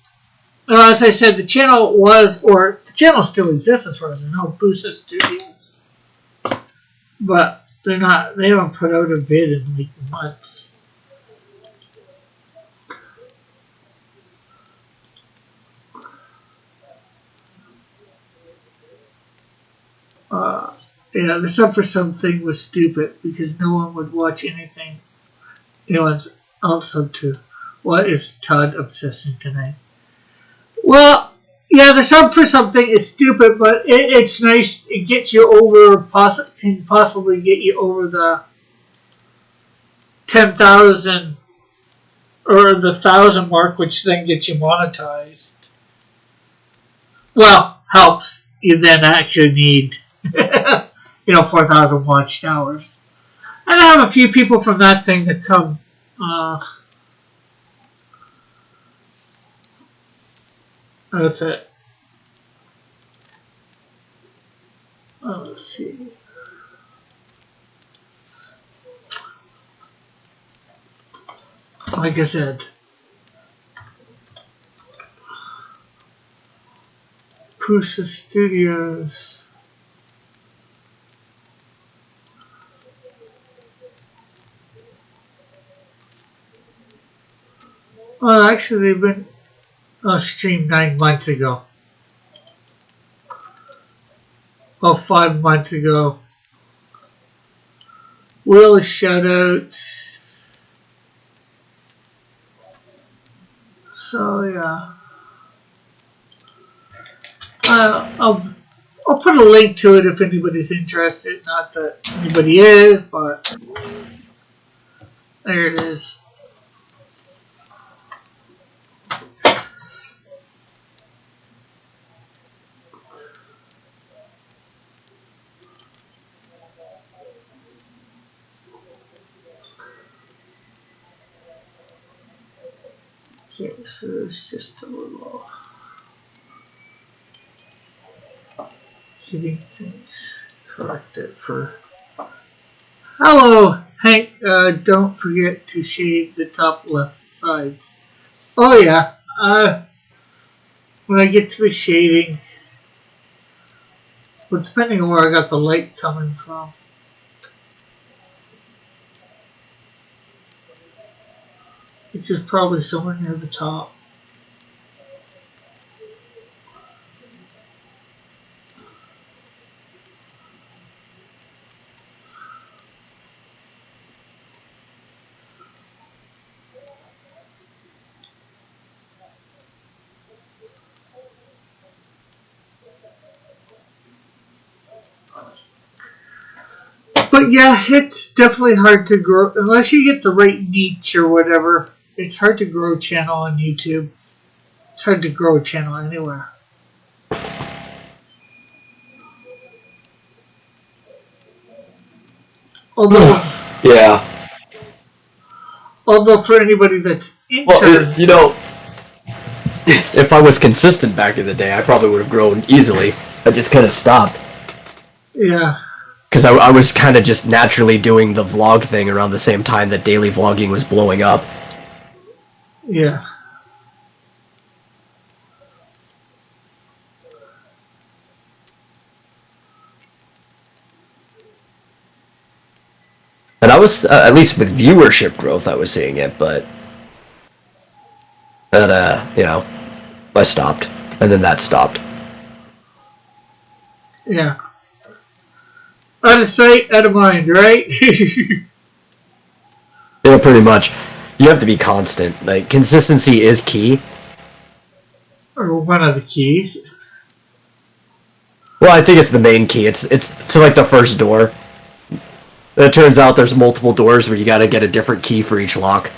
As I said, the channel the channel still exists as far as I know, Pusa Studios. But they haven't put out a vid in like months. Yeah, the sub for something was stupid because no one would watch anything anyone's else sub to. What is Todd obsessing tonight? Well, yeah, the sub for something is stupid, but it's nice. It gets you over, can possibly get you over the 10,000 or the 1,000 mark, which then gets you monetized. Well, helps. You then actually need, 4,000 watched hours. And I have a few people from that thing that come. That's it. Let's see. Like I said, Pusa Studios. Well, actually, they've been streamed 9 months ago. Well, 5 months ago. Wheel of shoutouts. So yeah, I'll put a link to it if anybody's interested. Not that anybody is, but there it is. Okay, so there's just a little getting things corrected for. Hello, Hank. Don't forget to shade the top left sides. Oh yeah. When I get to the shading, but depending on where I got the light coming from. Which is probably somewhere near the top. But yeah, it's definitely hard to grow unless you get the right niche or whatever. It's hard to grow a channel on YouTube. It's hard to grow a channel anywhere. Although, Yeah. although for anybody that's into, Well, you know, if I was consistent back in the day, I probably would have grown easily. I just kind of stopped. yeah, Because I was kind of just naturally doing the vlog thing around the same time that daily vlogging was blowing up. yeah. And I was, at least with viewership growth, I was seeing it, but you know, I stopped. And then that stopped. Yeah. Out of sight, out of mind, right? Yeah, pretty much. You have to be constant. Like, consistency is key. Or one of the keys. Well, I think it's the main key. It's to, like, the first door. It turns out there's multiple doors where you gotta get a different key for each lock.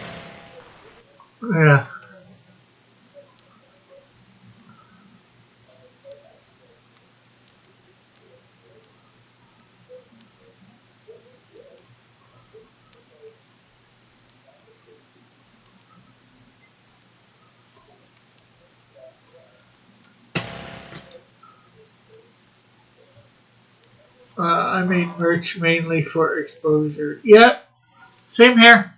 Yeah. I made merch mainly for exposure. Yeah, same here.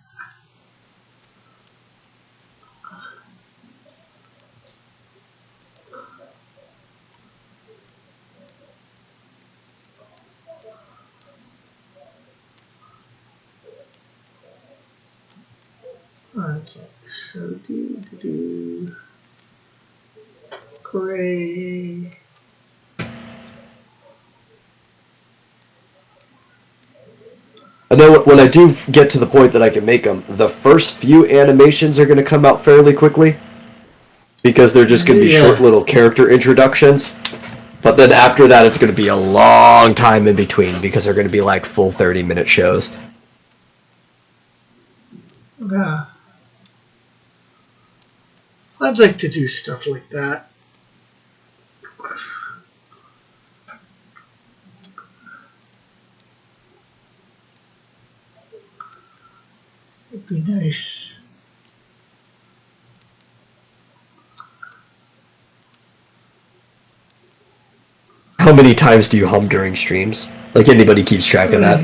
Okay, so gray. And then when I do get to the point that I can make them, the first few animations are going to come out fairly quickly. Because they're just going to be short little character introductions. But then after that, it's going to be a long time in between because they're going to be like full 30-minute shows. Yeah. I'd like to do stuff like that. It'd be nice. How many times do you hum during streams? Like, anybody keeps track of that?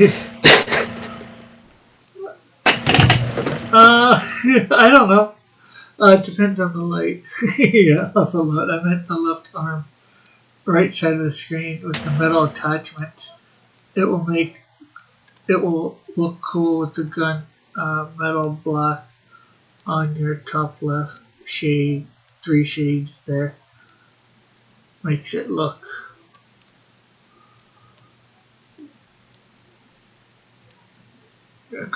I don't know. It depends on the light. Yeah, a lot. I meant the left arm, right side of the screen with the metal attachments. It will look cool with the gun metal block on your top left shade, 3 shades there. Makes it look. Good.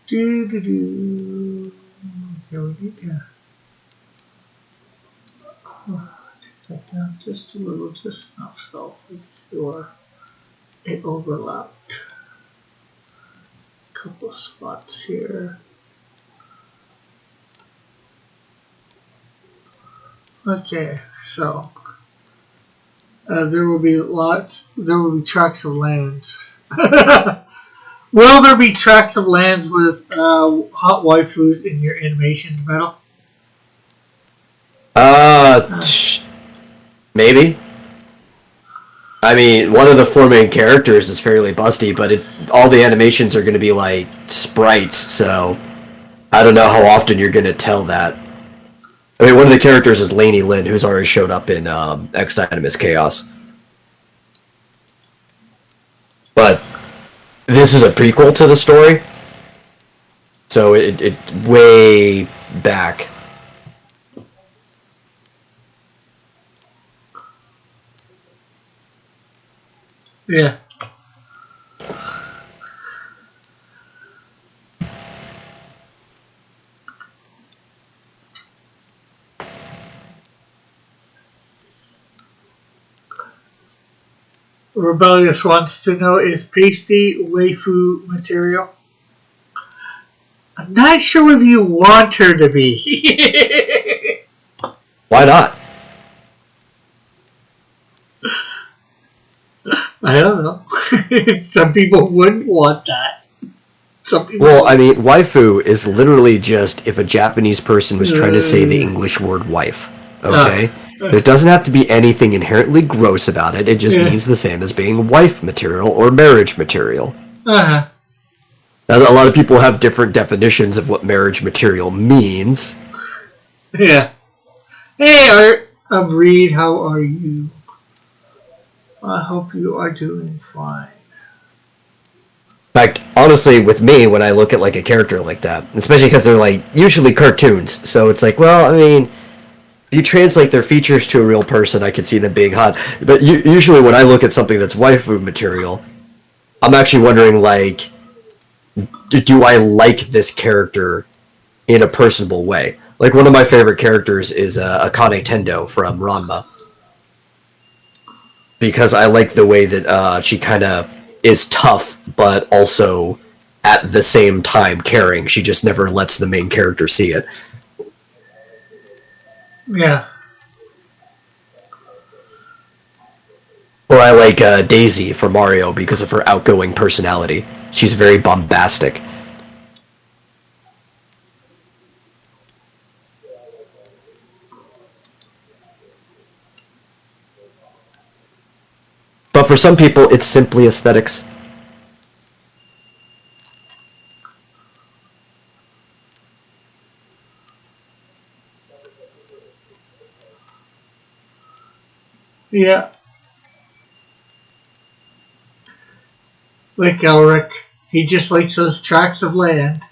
Do do do. Here we go. Take that down just a little, just enough so we sure it overlapped. Couple spots here. Okay, so there will be tracts of land. Will there be tracts of lands with hot waifus in your animations, Metal? Maybe. I mean, one of the 4 main characters is fairly busty, but it's all the animations are going to be like sprites, so I don't know how often you're going to tell that. I mean, one of the characters is Lainey Lynn, who's already showed up in X Dynamis Chaos. But this is a prequel to the story, so it way back. Yeah. Rebellious wants to know, is pasty waifu material? I'm not sure if you want her to be. Why not? I don't know. Some people wouldn't want that. Some people. Well, I mean, waifu is literally just if a Japanese person was trying to say the English word wife. Okay? There doesn't have to be anything inherently gross about it. It just means the same as being wife material or marriage material. Uh-huh. Now, a lot of people have different definitions of what marriage material means. Yeah. Hey, Art. Reed, how are you? I hope you are doing fine. In fact, honestly, with me, when I look at like a character like that, especially because they're like usually cartoons, so it's like, well, I mean, you translate their features to a real person, I could see them being hot. But usually, when I look at something that's waifu material, I'm actually wondering like, do I like this character in a personable way? Like one of my favorite characters is Akane Tendo from Ranma, because I like the way that she kind of is tough, but also at the same time caring. She just never lets the main character see it. Yeah. Or I like Daisy from Mario because of her outgoing personality. She's very bombastic. But for some people, it's simply aesthetics. Yeah. Like Elric. He just likes those tracts of land.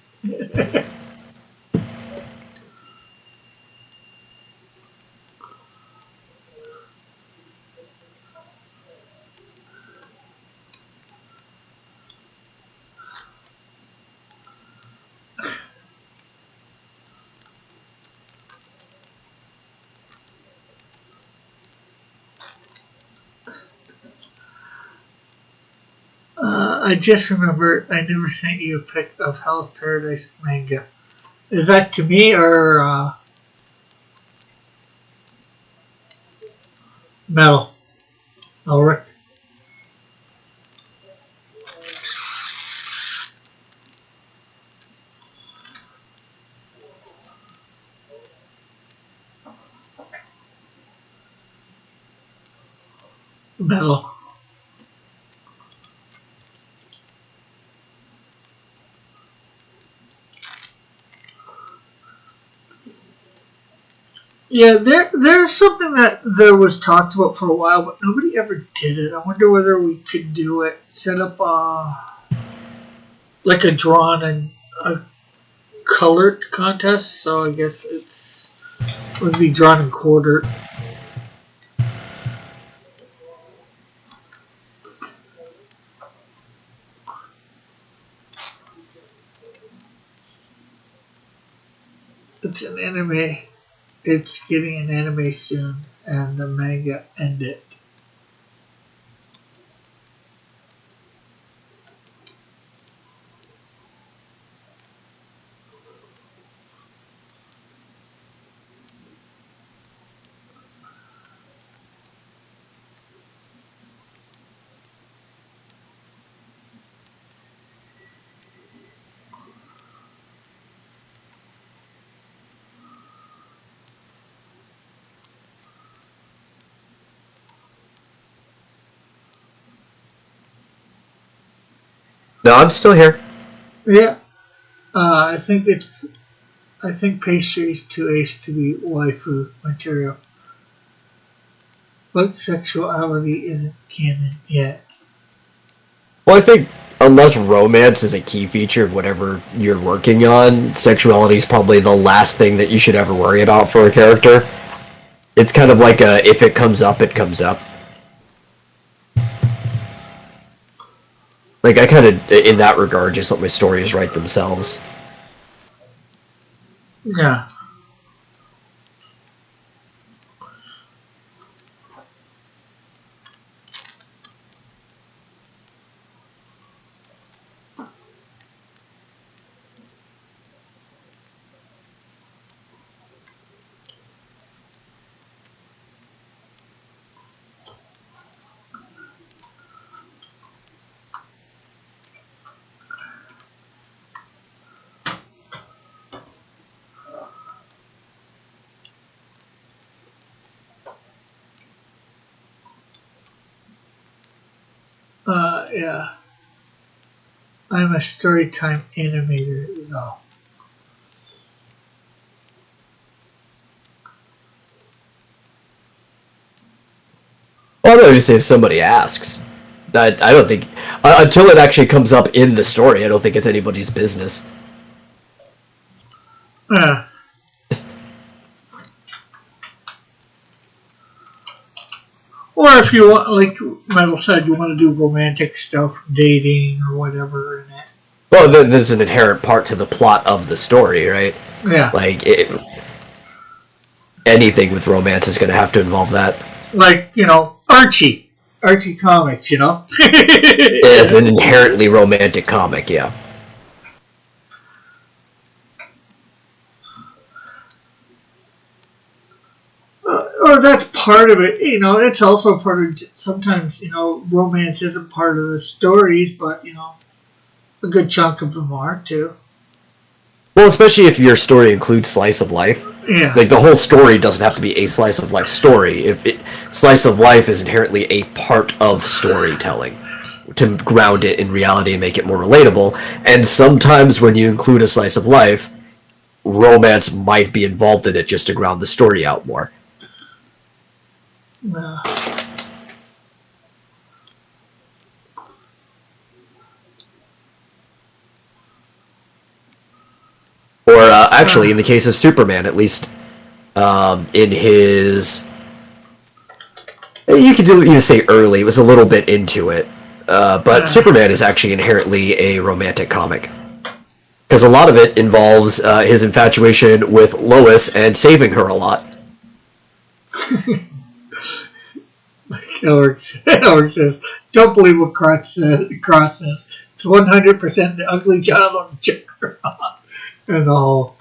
I just remember I never sent you a pic of Hell's Paradise manga. Is that to me or Metal? Elric? Metal. Yeah, there's something that there was talked about for a while, but nobody ever did it. I wonder whether we could do it. Set up like a drawn and a colored contest. So I guess it would be drawn and quartered. It's an anime. It's getting an anime soon, and the manga ended. No, I'm still here. Yeah, I think it. I think pastry is too ace to be waifu material, but sexuality isn't canon yet. Well, I think unless romance is a key feature of whatever you're working on, sexuality is probably the last thing that you should ever worry about for a character. It's kind of like a if it comes up, it comes up. Like I kind of, in that regard, just let my stories write themselves. Yeah. Yeah. I'm a storytime animator, though. Well, I'm not gonna say if somebody asks. I don't think until it actually comes up in the story. I don't think it's anybody's business. Yeah. Or if you want, like Metal said, you want to do romantic stuff, dating or whatever in it. Well, then there's an inherent part to the plot of the story, right? Yeah. Like anything with romance is going to have to involve that. Like, Archie. Archie comics, It's an inherently romantic comic, yeah. Or that's part of it. It's also part of, sometimes, romance isn't part of the stories, but, a good chunk of them are, too. Well, especially if your story includes slice of life. Yeah. Like, the whole story doesn't have to be a slice of life story. Slice of life is inherently a part of storytelling to ground it in reality and make it more relatable. And sometimes when you include a slice of life, romance might be involved in it just to ground the story out more. No. Or actually, in the case of Superman, at least in his, you could say early. It was a little bit into it, but Superman is actually inherently a romantic comic because a lot of it involves his infatuation with Lois and saving her a lot. Howard says, "Don't believe what Cross says. It's 100% the ugly child on the Joker and the whole."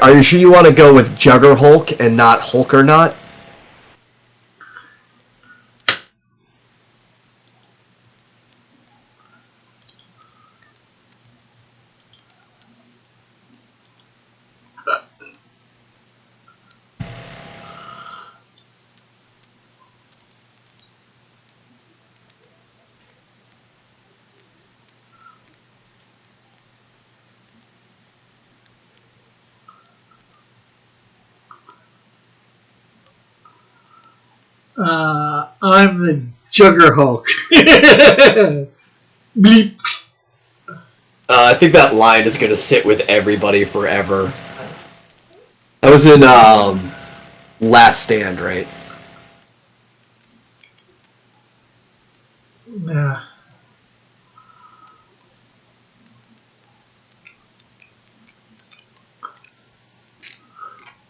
Are you sure you want to go with Jugger Hulk and not Hulk or not? I'm the Jugger Hulk. Bleeps. I think that line is going to sit with everybody forever. That was in Last Stand, right? Yeah.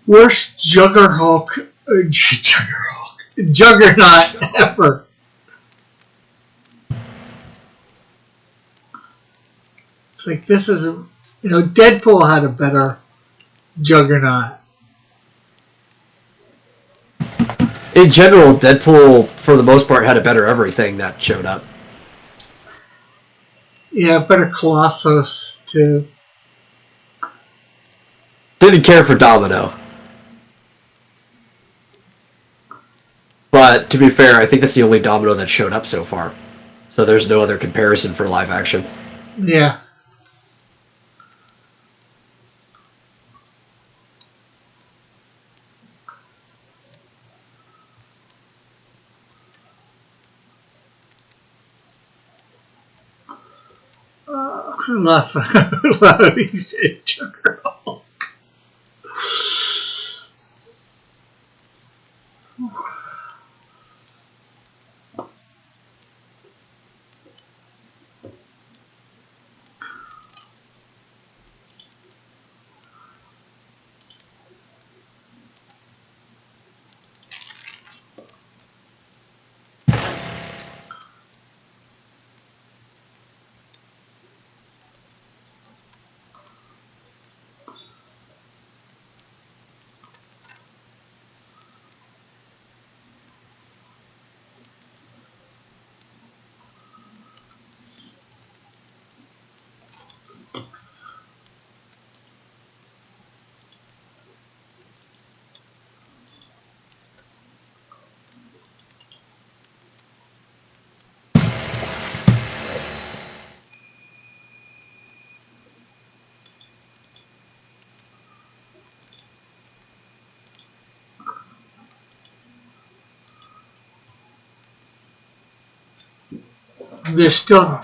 Worst Jugger Hulk, Juggernaut ever. It's like this is Deadpool had a better Juggernaut. In general, Deadpool, for the most part, had a better everything that showed up. Yeah, better Colossus too. Didn't care for Domino. But, to be fair, I think that's the only Domino that showed up so far. So there's no other comparison for live action. Yeah. Love you said Jugger Hulk. there's still.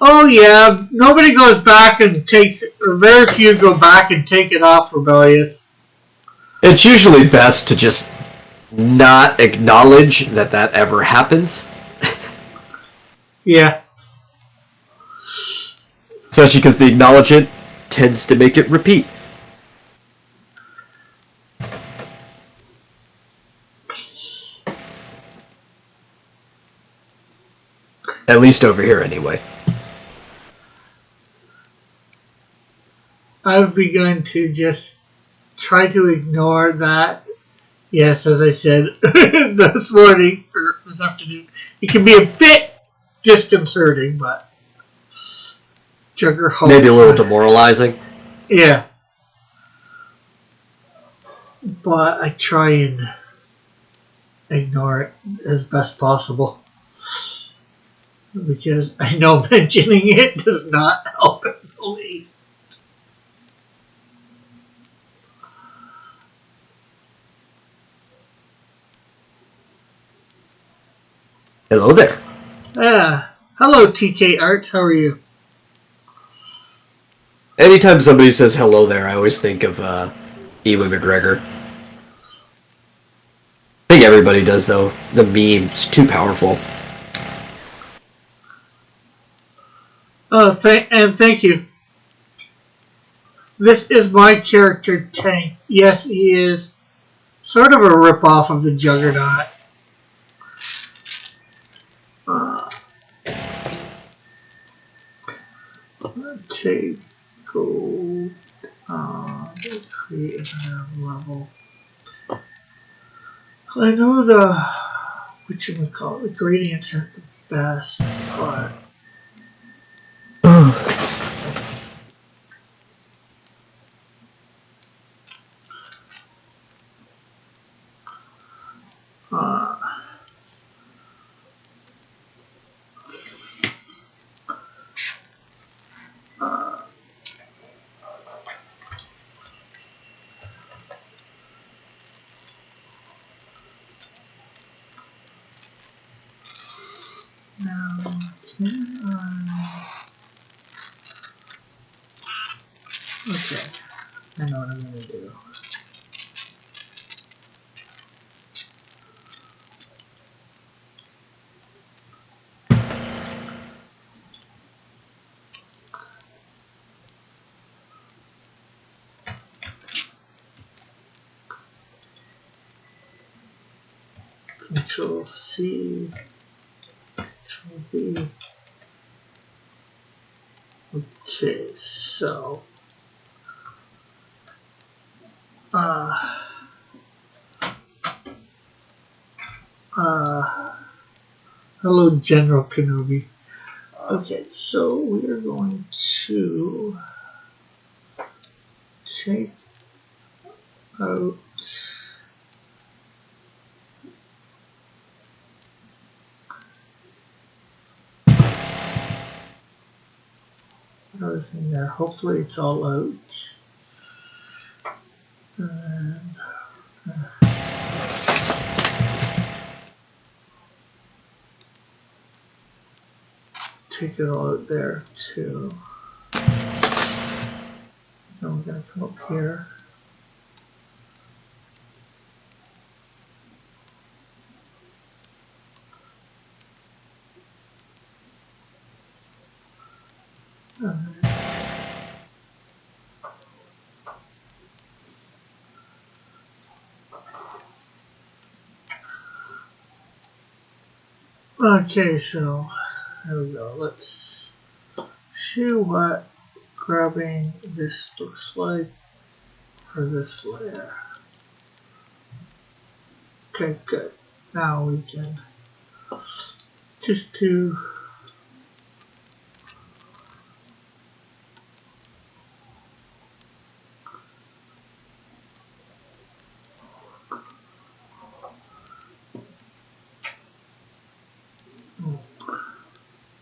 Oh yeah, nobody goes back and takes, or very few go back and take it off Rebellious. It's usually best to just not acknowledge that ever happens. Yeah. Especially because the acknowledgement tends to make it repeat. At least over here, anyway. I've begun to just try to ignore that. Yes, as I said this morning, or this afternoon, it can be a bit disconcerting, but Jugger hopes. Maybe a little demoralizing. Yeah. But I try and ignore it as best possible. Because I know mentioning it does not help in the least. Hello there. Hello, TK Arts. How are you? Anytime somebody says hello there, I always think of Ewan McGregor. I think everybody does, though. The meme's too powerful. And thank you. This is my character, Tank. Yes, he is sort of a rip-off of the Juggernaut. Take gold. Create another level. I know the gradients aren't the best, but now can I? Okay, I know what I'm gonna do. Control C, Control V. Okay, so hello, General Kenobi. Okay, so we are going to take out everything there. Hopefully it's all out. And take it all out there too. Now we're going to come up here. Okay, so there we go. Let's see what grabbing this looks like for this layer. Okay, good. Now we can just do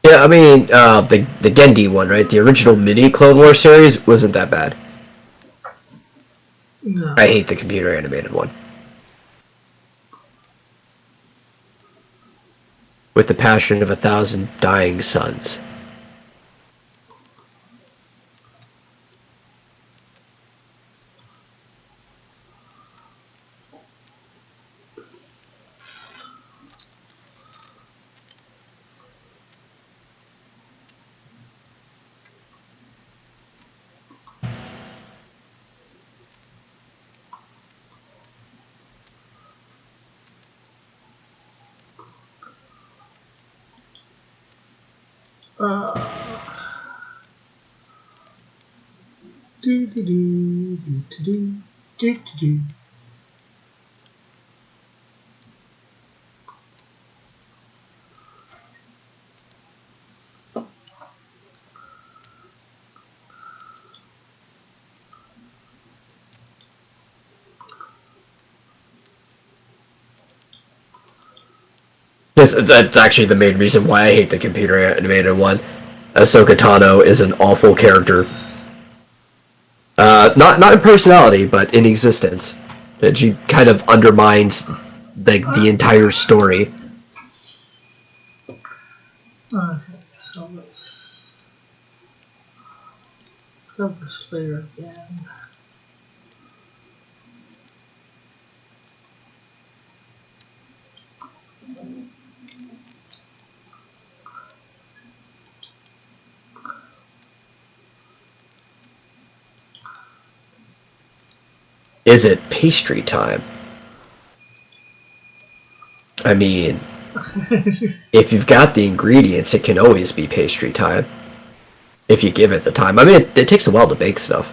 Yeah, I mean, the Gendy one, right? The original mini Clone Wars series wasn't that bad. no. I hate the computer animated one. with the passion of 1,000 dying suns. Do do do do do do do do. That's actually the main reason why I hate the computer animated one. Ahsoka Tano is an awful character. Not in personality, but in existence. She kind of undermines the entire story. Okay, so let's grab this layer again. Is it pastry time? I mean, if you've got the ingredients, it can always be pastry time. If you give it the time. I mean, it takes a while to bake stuff.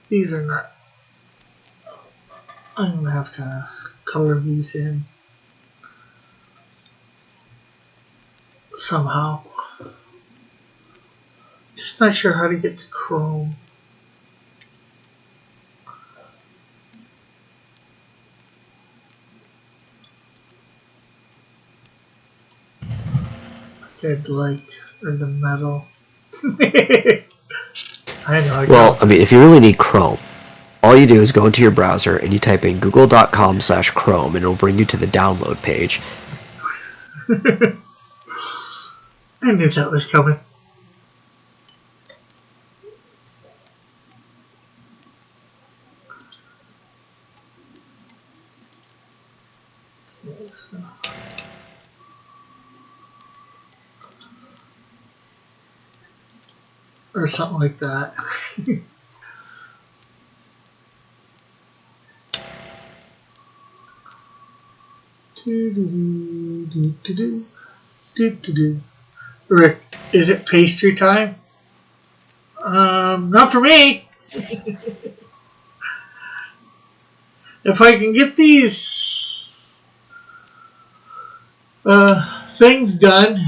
These are not. I'm gonna have to color these in somehow. Just not sure how to get to Chrome. I'd like or the metal. I know. Well, I mean, if you really need Chrome, all you do is go into your browser and you type in google.com/Chrome and it'll bring you to the download page. I knew that was coming. Or something like that. Rick, is it pastry time? Not for me. If I can get these things done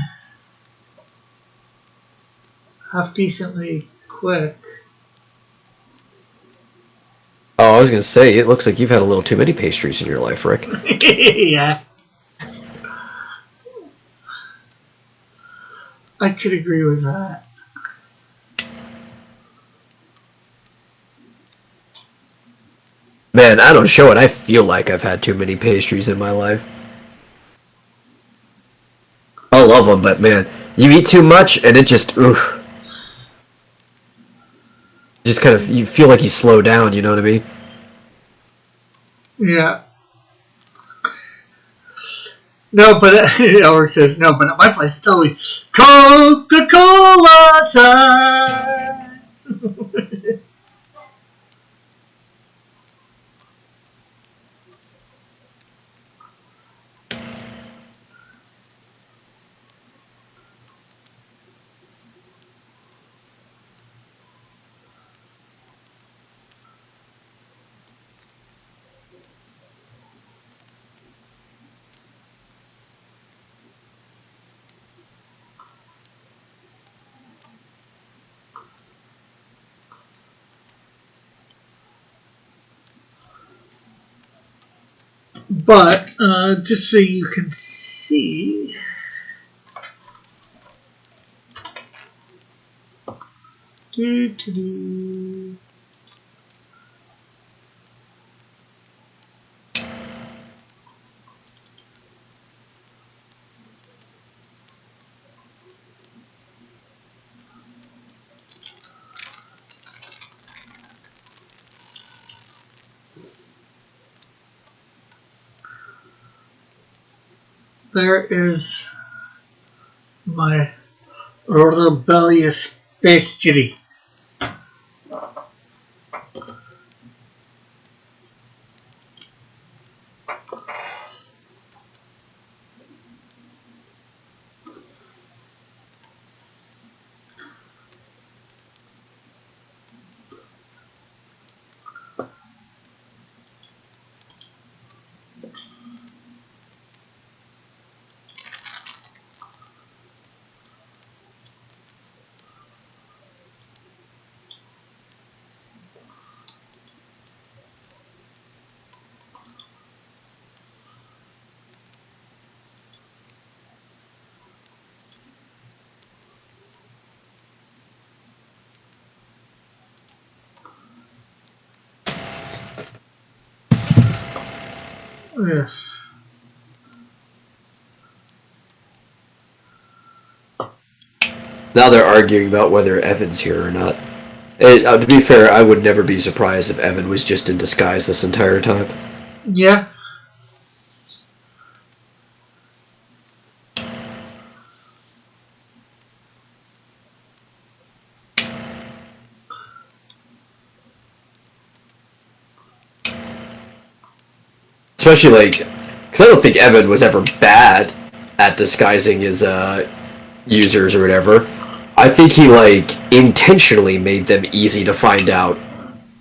half decently quick. Oh, I was gonna say, it looks like you've had a little too many pastries in your life, Rick. Yeah. I could agree with that. Man, I don't show it. I feel like I've had too many pastries in my life. I love them, but man, you eat too much and it just, oof. Just kind of, you feel like you slow down, you know what I mean? Yeah. No, but Elric says no, but at my place it's always Coca-Cola time. But just so you can see, there is my rebellious space kitty. Yes. Now they're arguing about whether Evan's here or not. To be fair, I would never be surprised if Evan was just in disguise this entire time. Yeah. Especially, because I don't think Evan was ever bad at disguising his users or whatever. I think he, intentionally made them easy to find out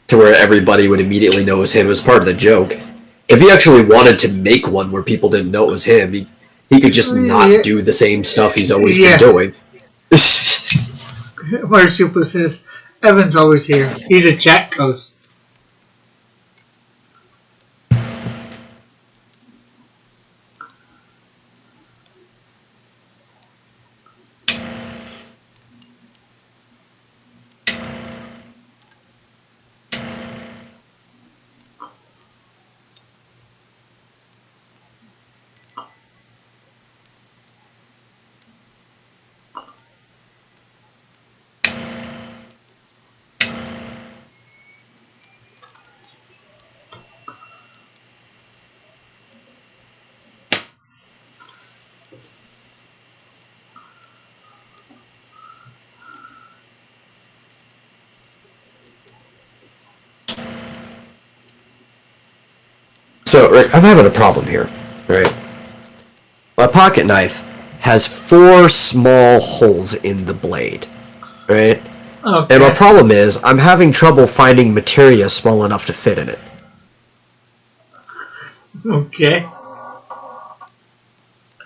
to where everybody would immediately know it was him. It was part of the joke. If he actually wanted to make one where people didn't know it was him, he could just not do the same stuff he's always been doing. Marsupial says, Evan's always here. He's a chat ghost. So, Rick, I'm having a problem here, right? My pocket knife has 4 small holes in the blade, right? Okay. And my problem is, I'm having trouble finding materia small enough to fit in it. Okay.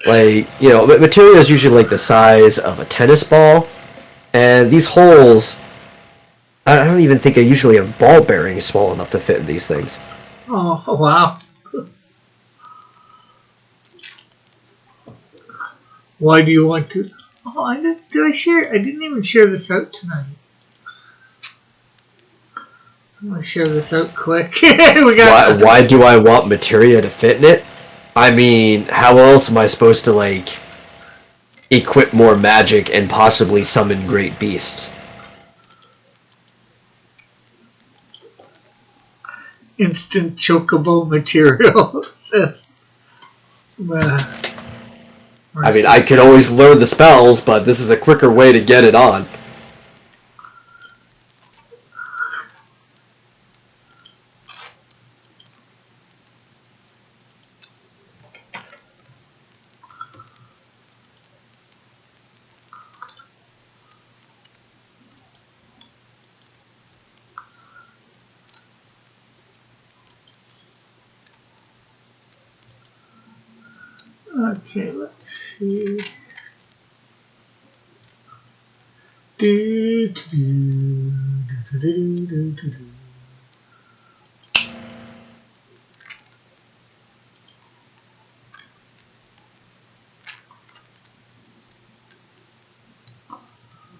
Materia is usually the size of a tennis ball, and these holes, I don't even think I usually have ball bearings small enough to fit in these things. Oh, wow. Why do you want to? Oh, I didn't. Did I share? I didn't even share this out tonight. I'm gonna share this out quick. Why do I want materia to fit in it? I mean, how else am I supposed to equip more magic and possibly summon great beasts? Instant chocobo material. I mean, I could always learn the spells, but this is a quicker way to get it on. Okay, let's see. Do, do, do, do, do, do, do, do.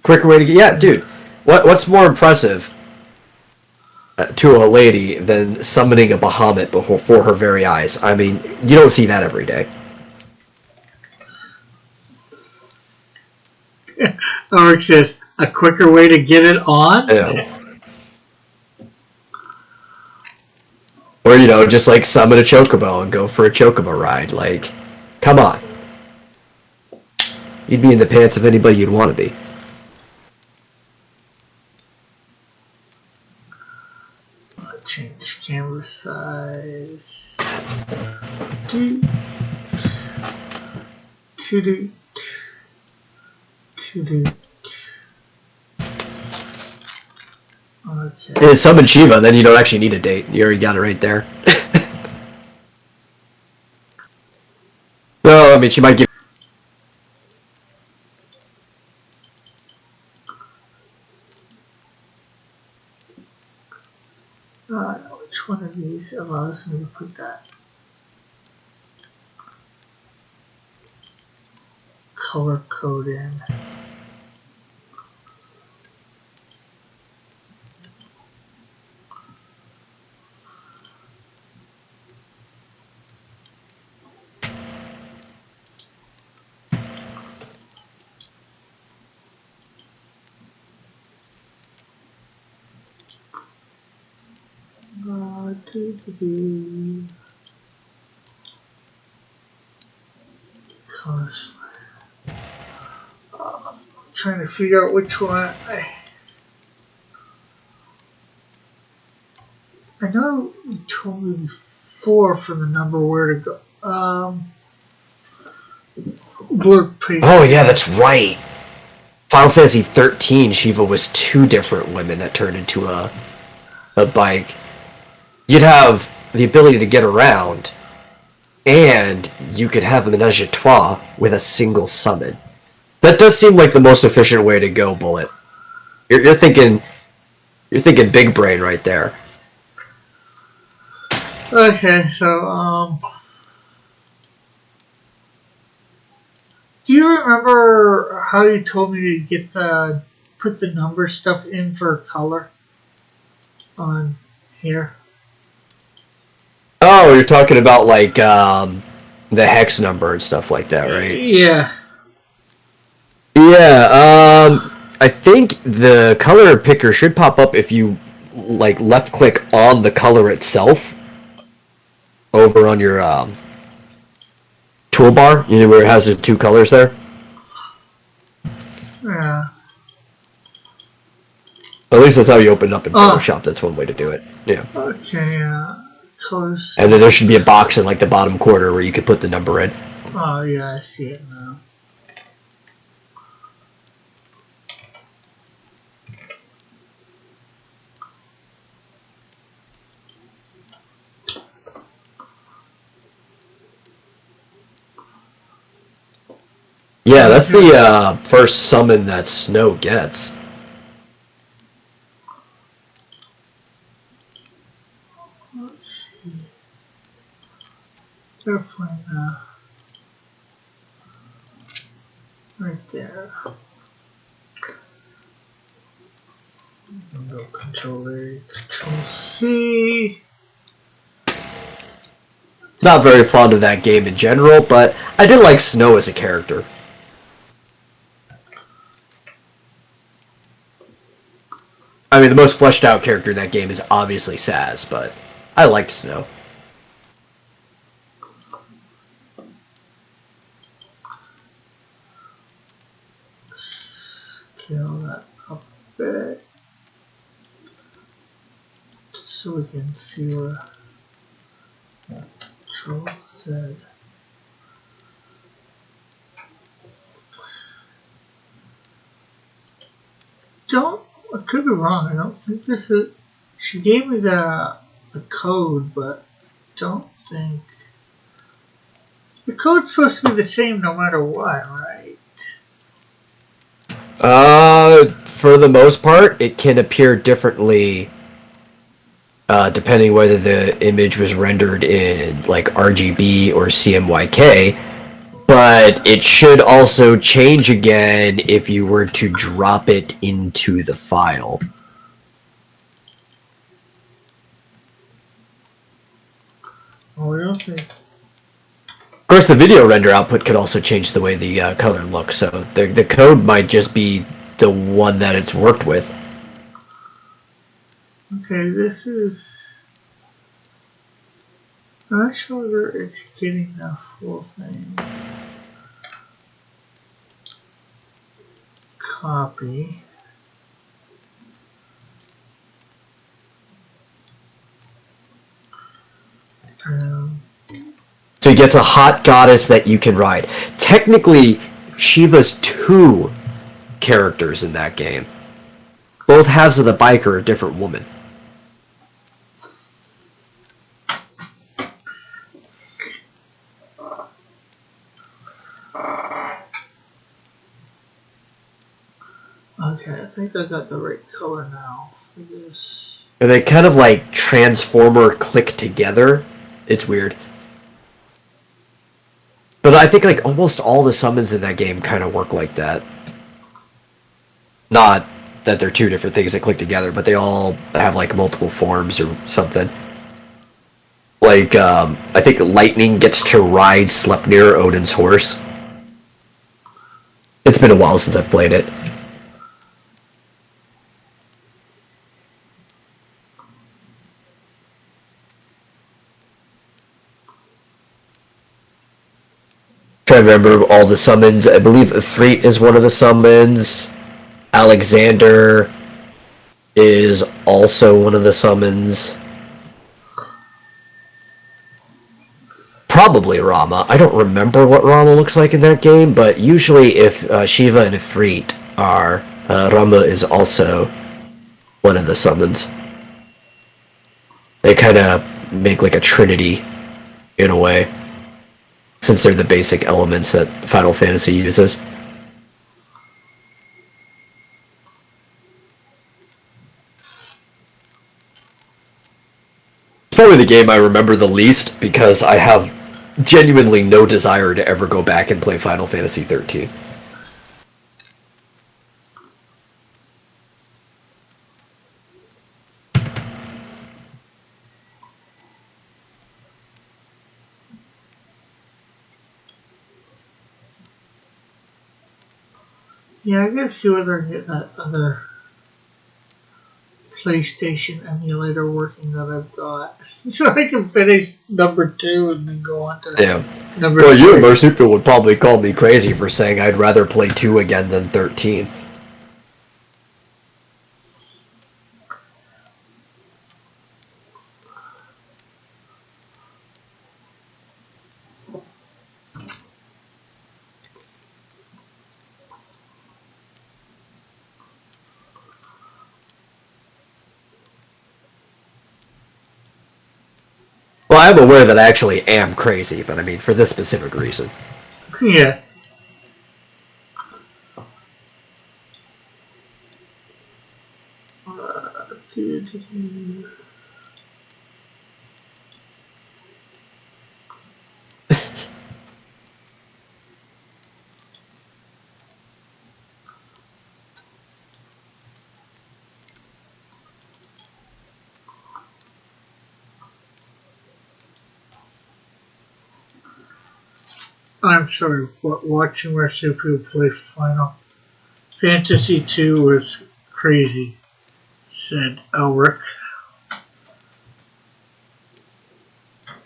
quicker way to get. Yeah, dude. What's more impressive to a lady than summoning a Bahamut before her very eyes? I mean, you don't see that every day. Or it's just a quicker way to get it on. Yeah. Or, you know, just like summon a Chocobo and go for a Chocobo ride. Like, come on. You'd be in the pants of anybody you'd want to be. Change camera size. Okay. If it's summon Shiva, then you don't actually need a date. You already got it right there. Well, I mean, she might give. Which one of these allows me to put that color code in? Colors. I'm trying to figure out which one. I know you told me before for the number where to go. Blurb page. Oh yeah, that's right. Final Fantasy 13, Shiva was two different women that turned into a bike. You'd have the ability to get around, and you could have a menage a trois with a single summon. That does seem like the most efficient way to go, Bullet. You're thinking big brain right there. Okay, so do you remember how you told me to get put the number stuff in for color on here? Oh, you're talking about like the hex number and stuff like that, right? Yeah. Yeah, I think the color picker should pop up if you like left click on the color itself over on your toolbar, you know, where it has the two colors there. Yeah. At least that's how you open up in Photoshop. That's one way to do it. Yeah. Okay, colors. And then there should be a box in like the bottom corner where you could put the number in. Oh yeah, I see it now. Yeah, that's the first summon that Snow gets. Let's see. Definitely right there. Go Control A, Control C. Not very fond of that game in general, but I did like Snow as a character. I mean, the most fleshed out character in that game is obviously Saz, but I liked Snow. Scale that up a bit so we can see where Control Z. I could be wrong. I don't think this is. She gave me the code, but don't think the code's supposed to be the same no matter what, right? For the most part, it can appear differently depending whether the image was rendered in like RGB or CMYK. but it should also change again if you were to drop it into the file. Oh, okay. Of course, the video render output could also change the way the color looks, so the code might just be the one that it's worked with. Okay, this is... I'm not sure whether it's getting the full thing. Copy. So he gets a hot goddess that you can ride. Technically, Shiva's 2 characters in that game. Both halves of the bike are a different woman. Okay, I think I got the right color now for this. And they kind of like Transformer click together. It's weird. But I think like almost all the summons in that game kind of work like that. Not that they're 2 different things that click together, but they all have like multiple forms or something. Like, I think Lightning gets to ride Sleipnir, Odin's horse. It's been a while since I've played it. Trying to remember all the summons. I believe Ifrit is one of the summons. Alexander is also one of the summons. Probably Rama. I don't remember what Rama looks like in that game, but usually if Shiva and Ifrit are, Rama is also one of the summons. They kind of make like a trinity in a way, since they're the basic elements that Final Fantasy uses. It's probably the game I remember the least because I have genuinely no desire to ever go back and play Final Fantasy 13. Yeah, I gotta see whether I can get that other PlayStation emulator working that I've got, so I can finish number 2 and then go on to number 3. Well, you and Marsupial would probably call me crazy for saying I'd rather play 2 again than 13. Well, I'm aware that I actually am crazy, but I mean, for this specific reason. Yeah. I'm sorry, watching Marsupial play Final Fantasy 2 was crazy, said Elric.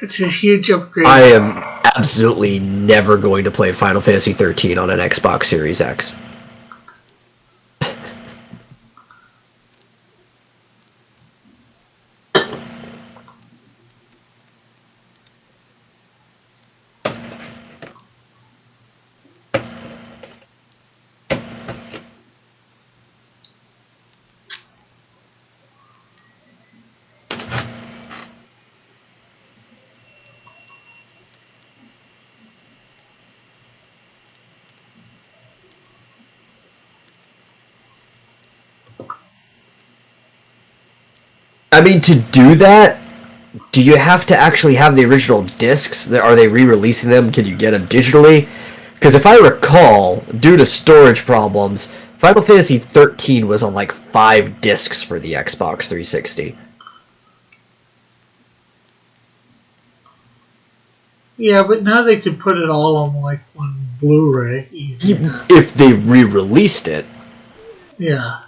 It's a huge upgrade. I am absolutely never going to play Final Fantasy 13 on an Xbox Series X. I mean, to do that, do you have to actually have the original discs? Are they re-releasing them? Can you get them digitally? Because if I recall, due to storage problems, Final Fantasy 13 was on like 5 discs for the Xbox 360. Yeah, but now they could put it all on like one Blu-ray, easy. If they re-released it. Yeah.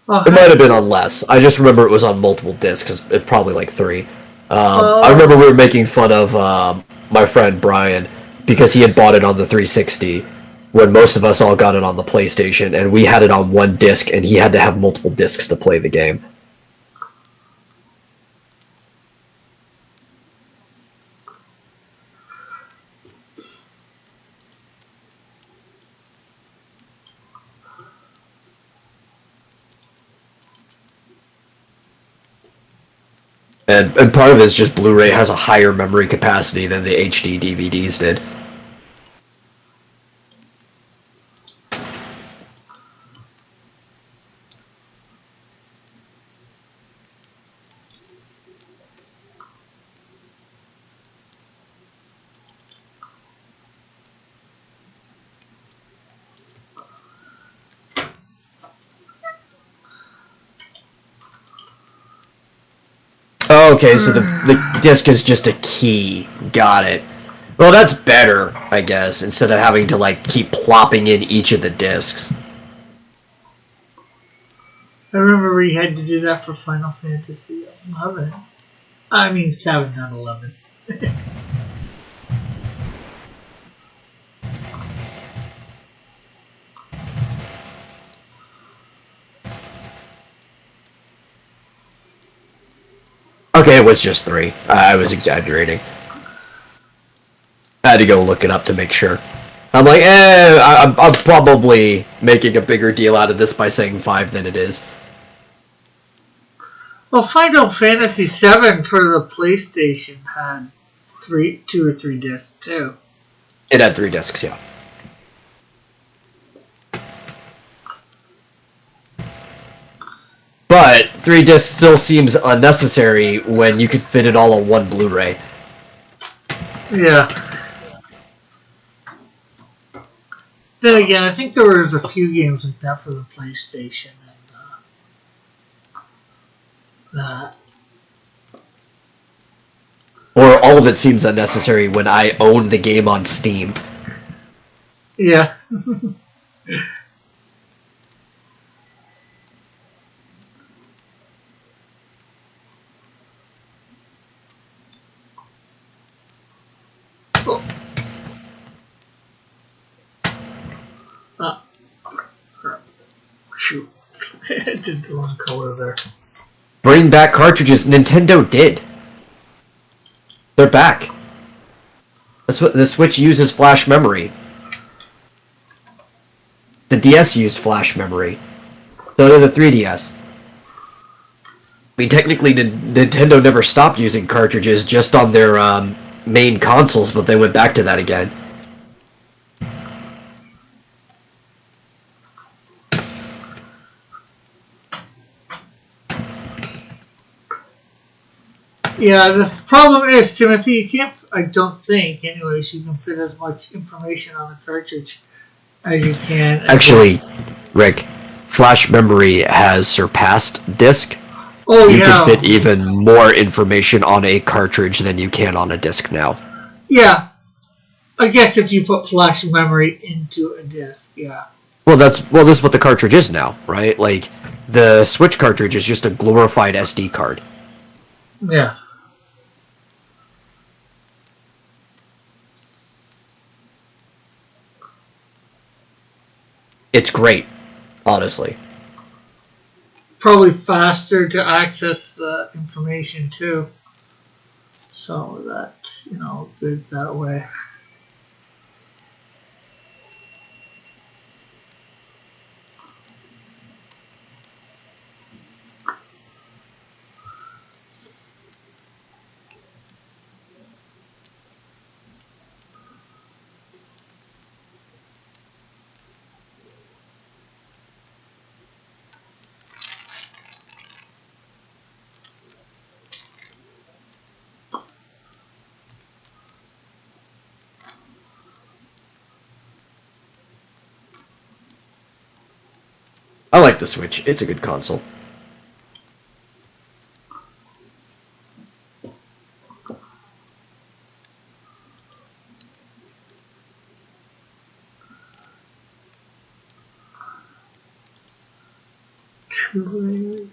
Oh, It might have been on less. I just remember it was on multiple discs. It's probably like 3. I remember we were making fun of my friend Brian because he had bought it on the 360 when most of us all got it on the PlayStation, and we had it on one disc, and he had to have multiple discs to play the game. And part of it is just Blu-ray has a higher memory capacity than the HD DVDs did. Okay, so the disc is just a key. Got it. Well, that's better, I guess, instead of having to like keep plopping in each of the discs. I remember we had to do that for Final Fantasy 11. I mean 7, not 11. Okay, it was just 3. I was exaggerating. I had to go look it up to make sure. I'm like, I'm probably making a bigger deal out of this by saying 5 than it is. Well, Final Fantasy 7 for the PlayStation had 2 or 3 discs too. It had 3 discs, yeah. But 3 discs still seems unnecessary when you could fit it all on one Blu-ray. Yeah. Then again, I think there was a few games like that for the PlayStation. And, Or all of it seems unnecessary when I own the game on Steam. yeah. Shoot. I did the wrong color there. Bring back cartridges. Nintendo did. They're back. That's what the Switch uses flash memory. The DS used flash memory. So did the 3DS. I mean, technically, Nintendo never stopped using cartridges just on their main consoles, but they went back to that again. Yeah, the problem is, Timothy, you can't, I don't think, anyways, you can fit as much information on a cartridge as you can. Actually, Rick, flash memory has surpassed disc. Oh, You yeah. can fit even more information on a cartridge than you can on a disc now. Yeah. I guess if you put flash memory into a disc, yeah. Well, this is what the cartridge is now, right? Like, the Switch cartridge is just a glorified SD card. Yeah. It's great, honestly. Probably faster to access the information, too. So that's, good that way. I like the Switch. It's a good console. Curators.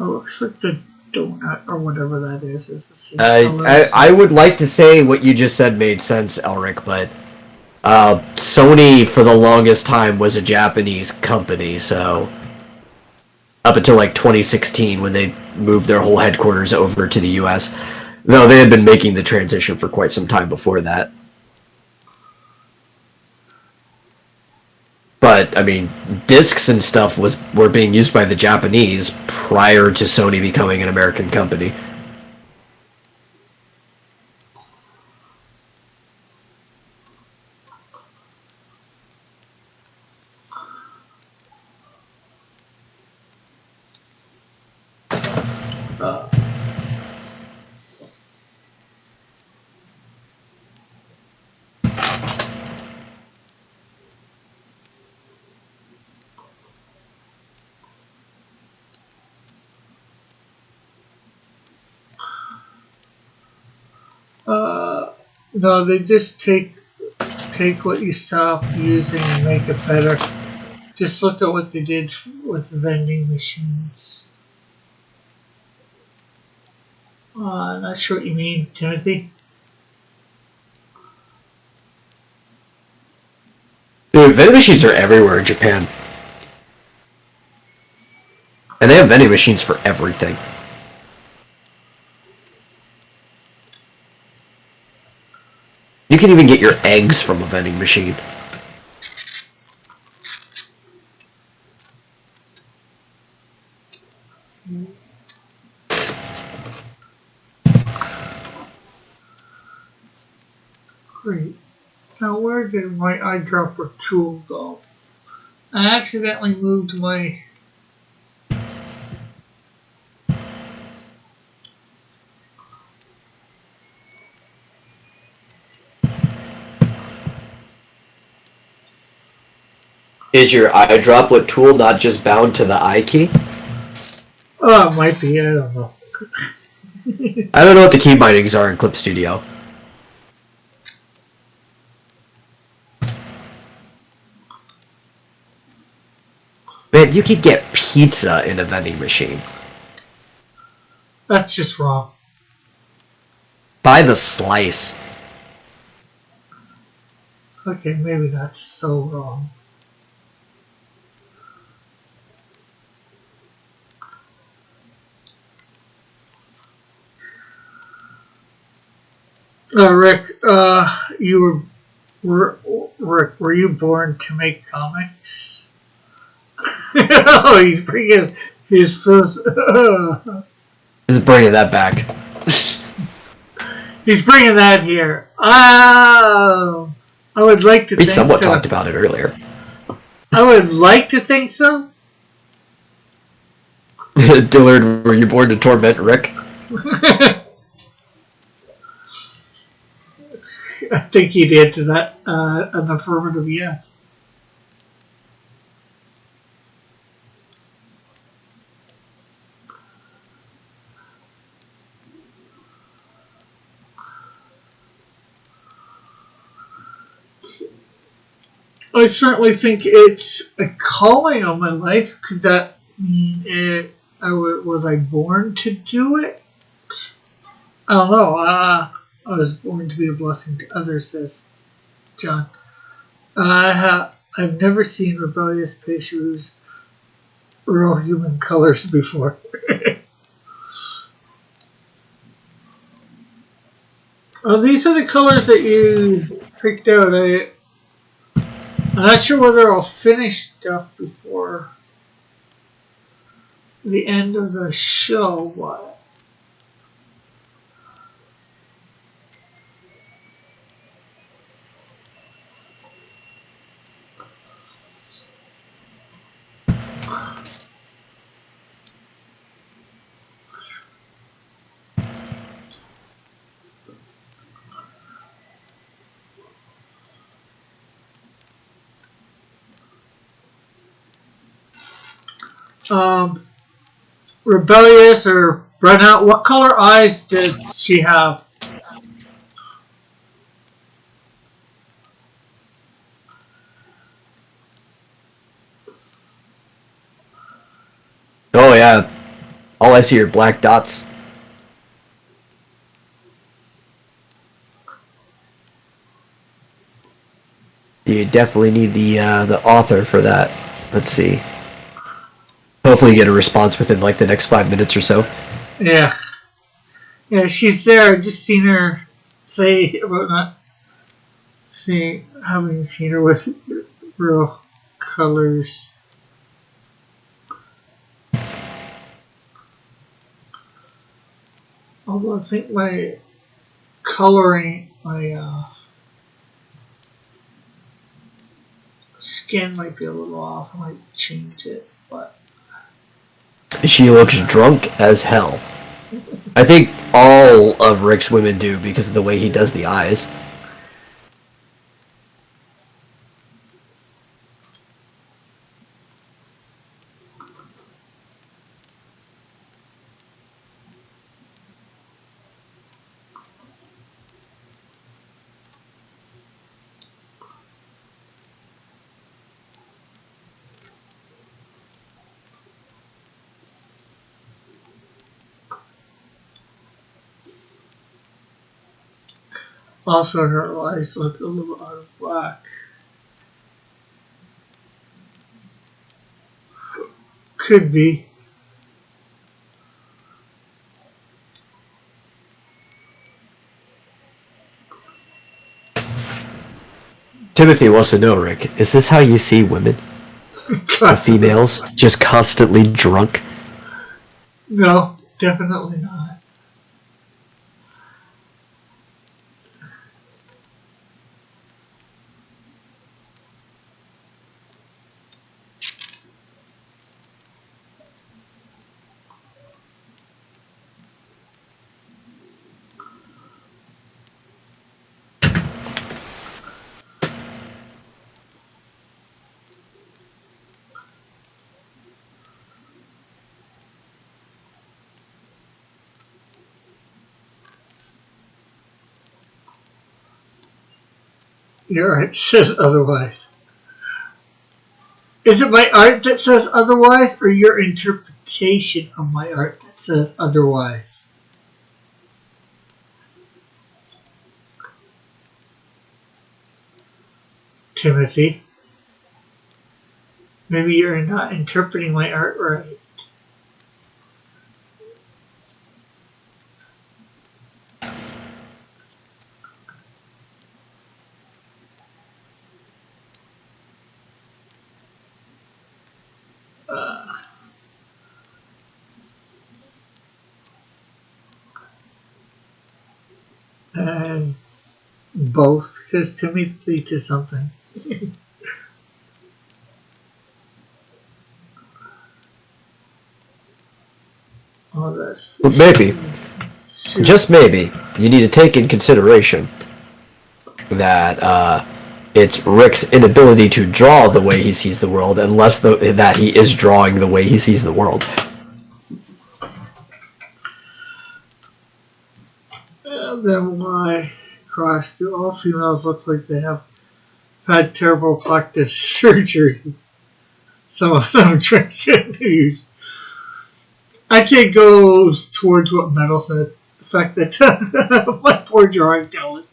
Oh, looks like the donut or whatever that is the same color. I would like to say what you just said made sense, Elric, but Sony for the longest time was a Japanese company, so up until like 2016 when they moved their whole headquarters over to the US, though they had been making the transition for quite some time before that. But I mean, discs and stuff were being used by the Japanese prior to Sony becoming an American company. No, they just take what you stop using and make it better. Just look at what they did with vending machines. Not sure what you mean, Timothy. Dude, vending machines are everywhere in Japan. And they have vending machines for everything. You can even get your eggs from a vending machine. Great. Now where did my eyedropper tool go? I accidentally moved my... Is your eyedroplet tool not just bound to the eye key? Oh, it might be, I don't know. I don't know what the key bindings are in Clip Studio. Man, you could get pizza in a vending machine. That's just wrong. By the slice. Okay, maybe that's so wrong. Rick, Rick, were you born to make comics? Oh, he's bringing his first. Just bringing that back. He's bringing that here. Oh, I would like to. We think somewhat so. talked about it earlier. I would like to think so. Dillard, were you born to torment Rick? I think he'd answer that an affirmative yes. I certainly think it's a calling on my life. Could that mean was I born to do it? I don't know. I was born to be a blessing to others, says John. I've never seen rebellious Peshu's real human colors before. These are the colors that you picked out. I'm not sure whether I'll finish stuff before the end of the show, but um, rebellious or run out. What color eyes does she have? Oh yeah, all I see are black dots. You definitely need the author for that. Let's see. Hopefully, you get a response within like the next 5 minutes or so. Yeah. Yeah, she's there. I just seen her say about not seeing, having seen her with real colors. Although I think my coloring, my skin might be a little off. I might change it, but She looks drunk as hell. I think all of Rick's women do because of the way he does the eyes. also her eyes look a little out of whack. Could be. Timothy wants to know, Rick, is this how you see women? The females just constantly drunk? No, definitely not. Your art says otherwise. Is it my art that says otherwise, or your interpretation of my art that says otherwise? Timothy, maybe you're not interpreting my art right. And both says Timothy to something. Oh, that's. Well, maybe, Shoot. just maybe, you need to take in consideration that it's Rick's inability to draw the way he sees the world, unless that he is drawing the way he sees the world. Then why, Cross, do all females look like they have had terrible plastic surgery? Some of them drink news. I can't go towards what Metal said. The fact that my poor drawing talent.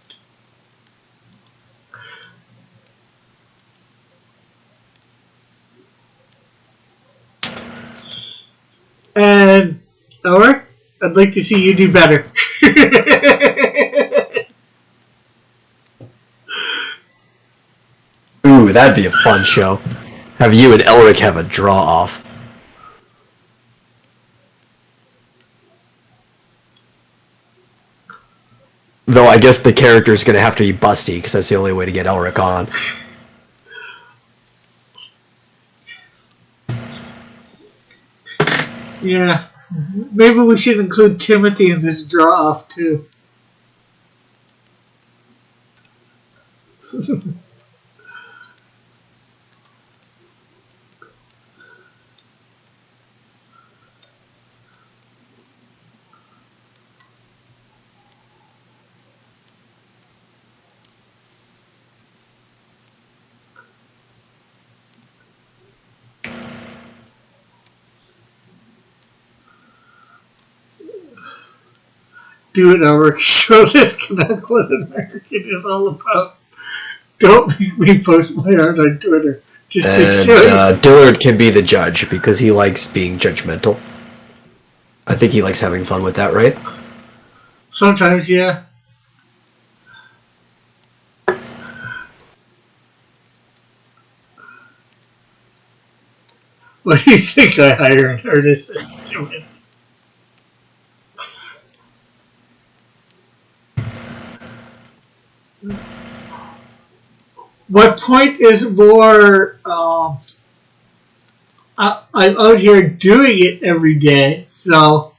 And Elric, I'd like to see you do better. Ooh, that'd be a fun show. Have you and Elric have a draw off. Though I guess the character's gonna have to be busty, because that's the only way to get Elric on. Yeah. Maybe we should include Timothy in this draw off too. do it over. Show this Canuck what American is all about. Don't make me post my art on Twitter. Just to show you. Dillard can be the judge because he likes being judgmental. I think he likes having fun with that, right? Sometimes, yeah. What do you think I hire an artist as to it? What point is more, I'm out here doing it every day, so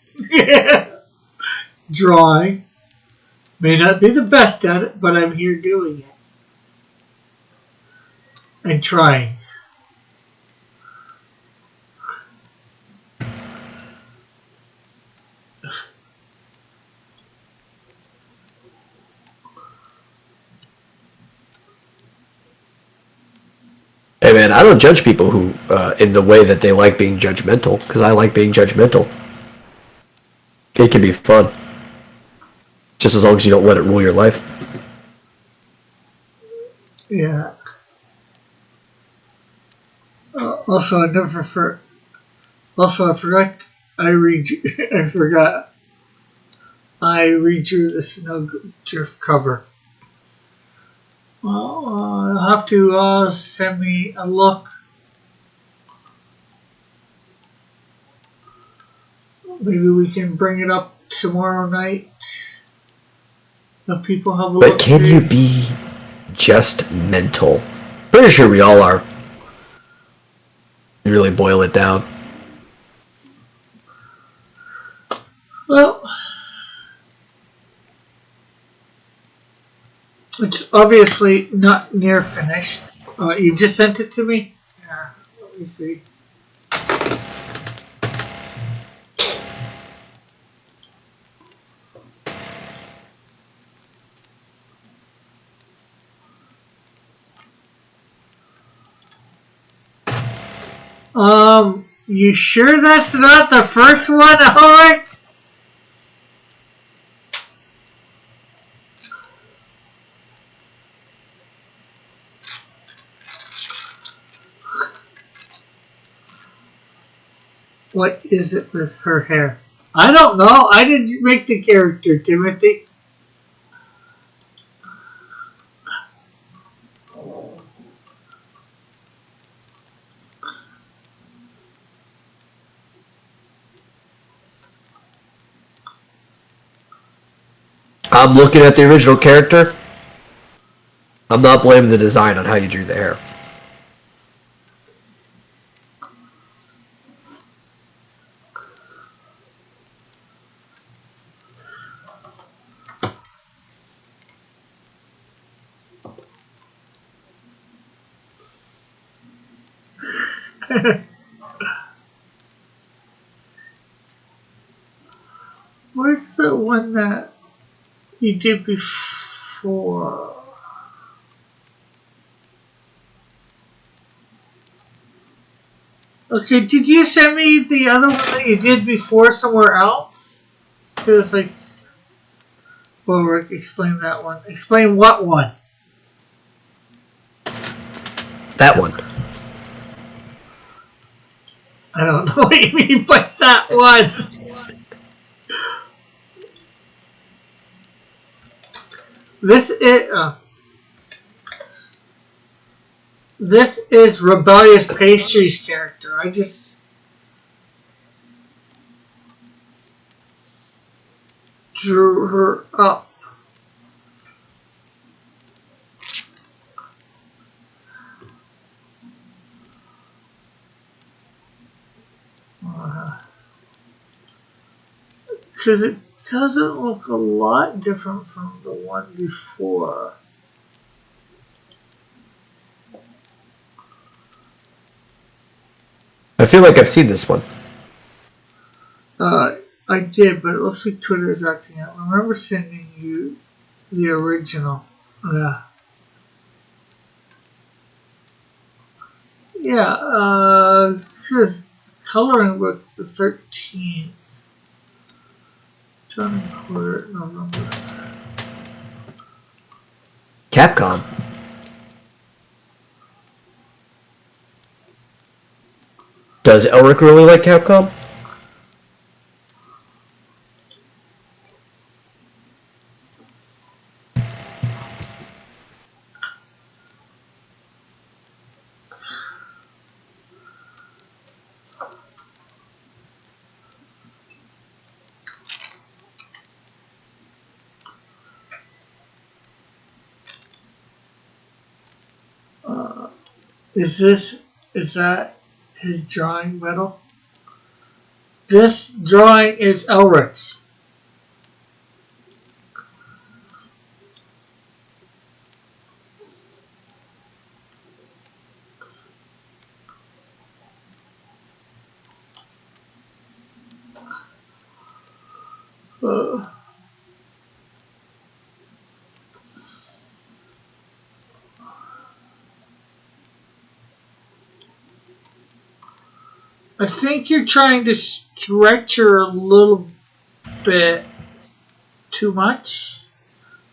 drawing. May not be the best at it, but I'm here doing it. And trying. Hey man, I don't judge people who, in the way that they like being judgmental, because I like being judgmental. It can be fun. Just as long as you don't let it rule your life. Yeah. Also, I forgot. I forgot. I redrew the Snowdrift cover. Well, you'll have to send me a look. Maybe we can bring it up tomorrow night. Let people have a look. But can you be just mental? Pretty sure we all are. You really boil it down. Well, it's obviously not near finished. You just sent it to me? Yeah, let me see. You sure that's not the first one, Howard? What is it with her hair? I don't know. I didn't make the character, Timothy. I'm looking at the original character. I'm not blaming the design on how you drew the hair. Where's the one that you did before? Okay, did you send me the other one that you did before somewhere else? It was like, well, Rick, explain that one. Explain what one? That one. I don't know what you mean by that one. This is Rebellious Pastries character. I just drew her up. Because it doesn't look a lot different from the one before. I feel like I've seen this one. I did, but it looks like Twitter is acting out. I remember sending you the original. Yeah. Yeah, it says coloring book the 13th. Sun and Quarter, November. Capcom. Does Elric really like Capcom? Is that his drawing, Metal? This drawing is Elric's. I think you're trying to stretch her a little bit too much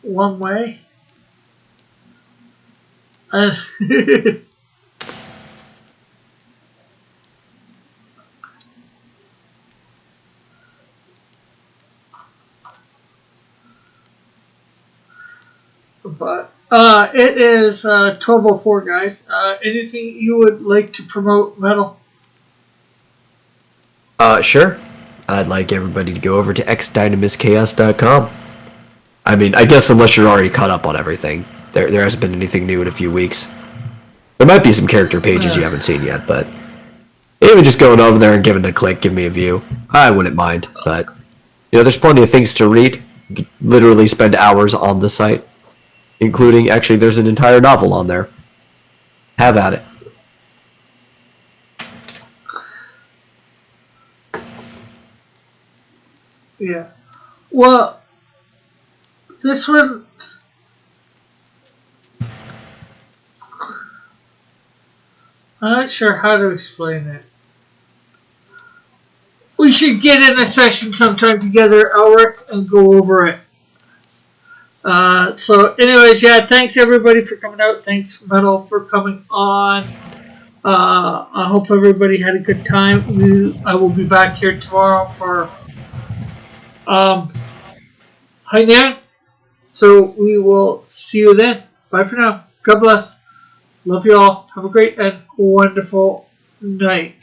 one way. But it is 12:04, guys. Anything you would like to promote, Metal? Sure. I'd like everybody to go over to xdynamuschaos.com. I mean, I guess unless you're already caught up on everything. There hasn't been anything new in a few weeks. There might be some character pages you haven't seen yet, but even just going over there and giving it a click, give me a view, I wouldn't mind. But, you know, there's plenty of things to read. You could literally spend hours on the site, including, actually, there's an entire novel on there. Have at it. Yeah. Well, this one... I'm not sure how to explain it. We should get in a session sometime together, Elric, and go over it. So, anyways, yeah, thanks everybody for coming out. Thanks, Metal, for coming on. I hope everybody had a good time. I will be back here tomorrow for Hainan. So we will see you then. Bye for now. God bless. Love you all. Have a great and wonderful night.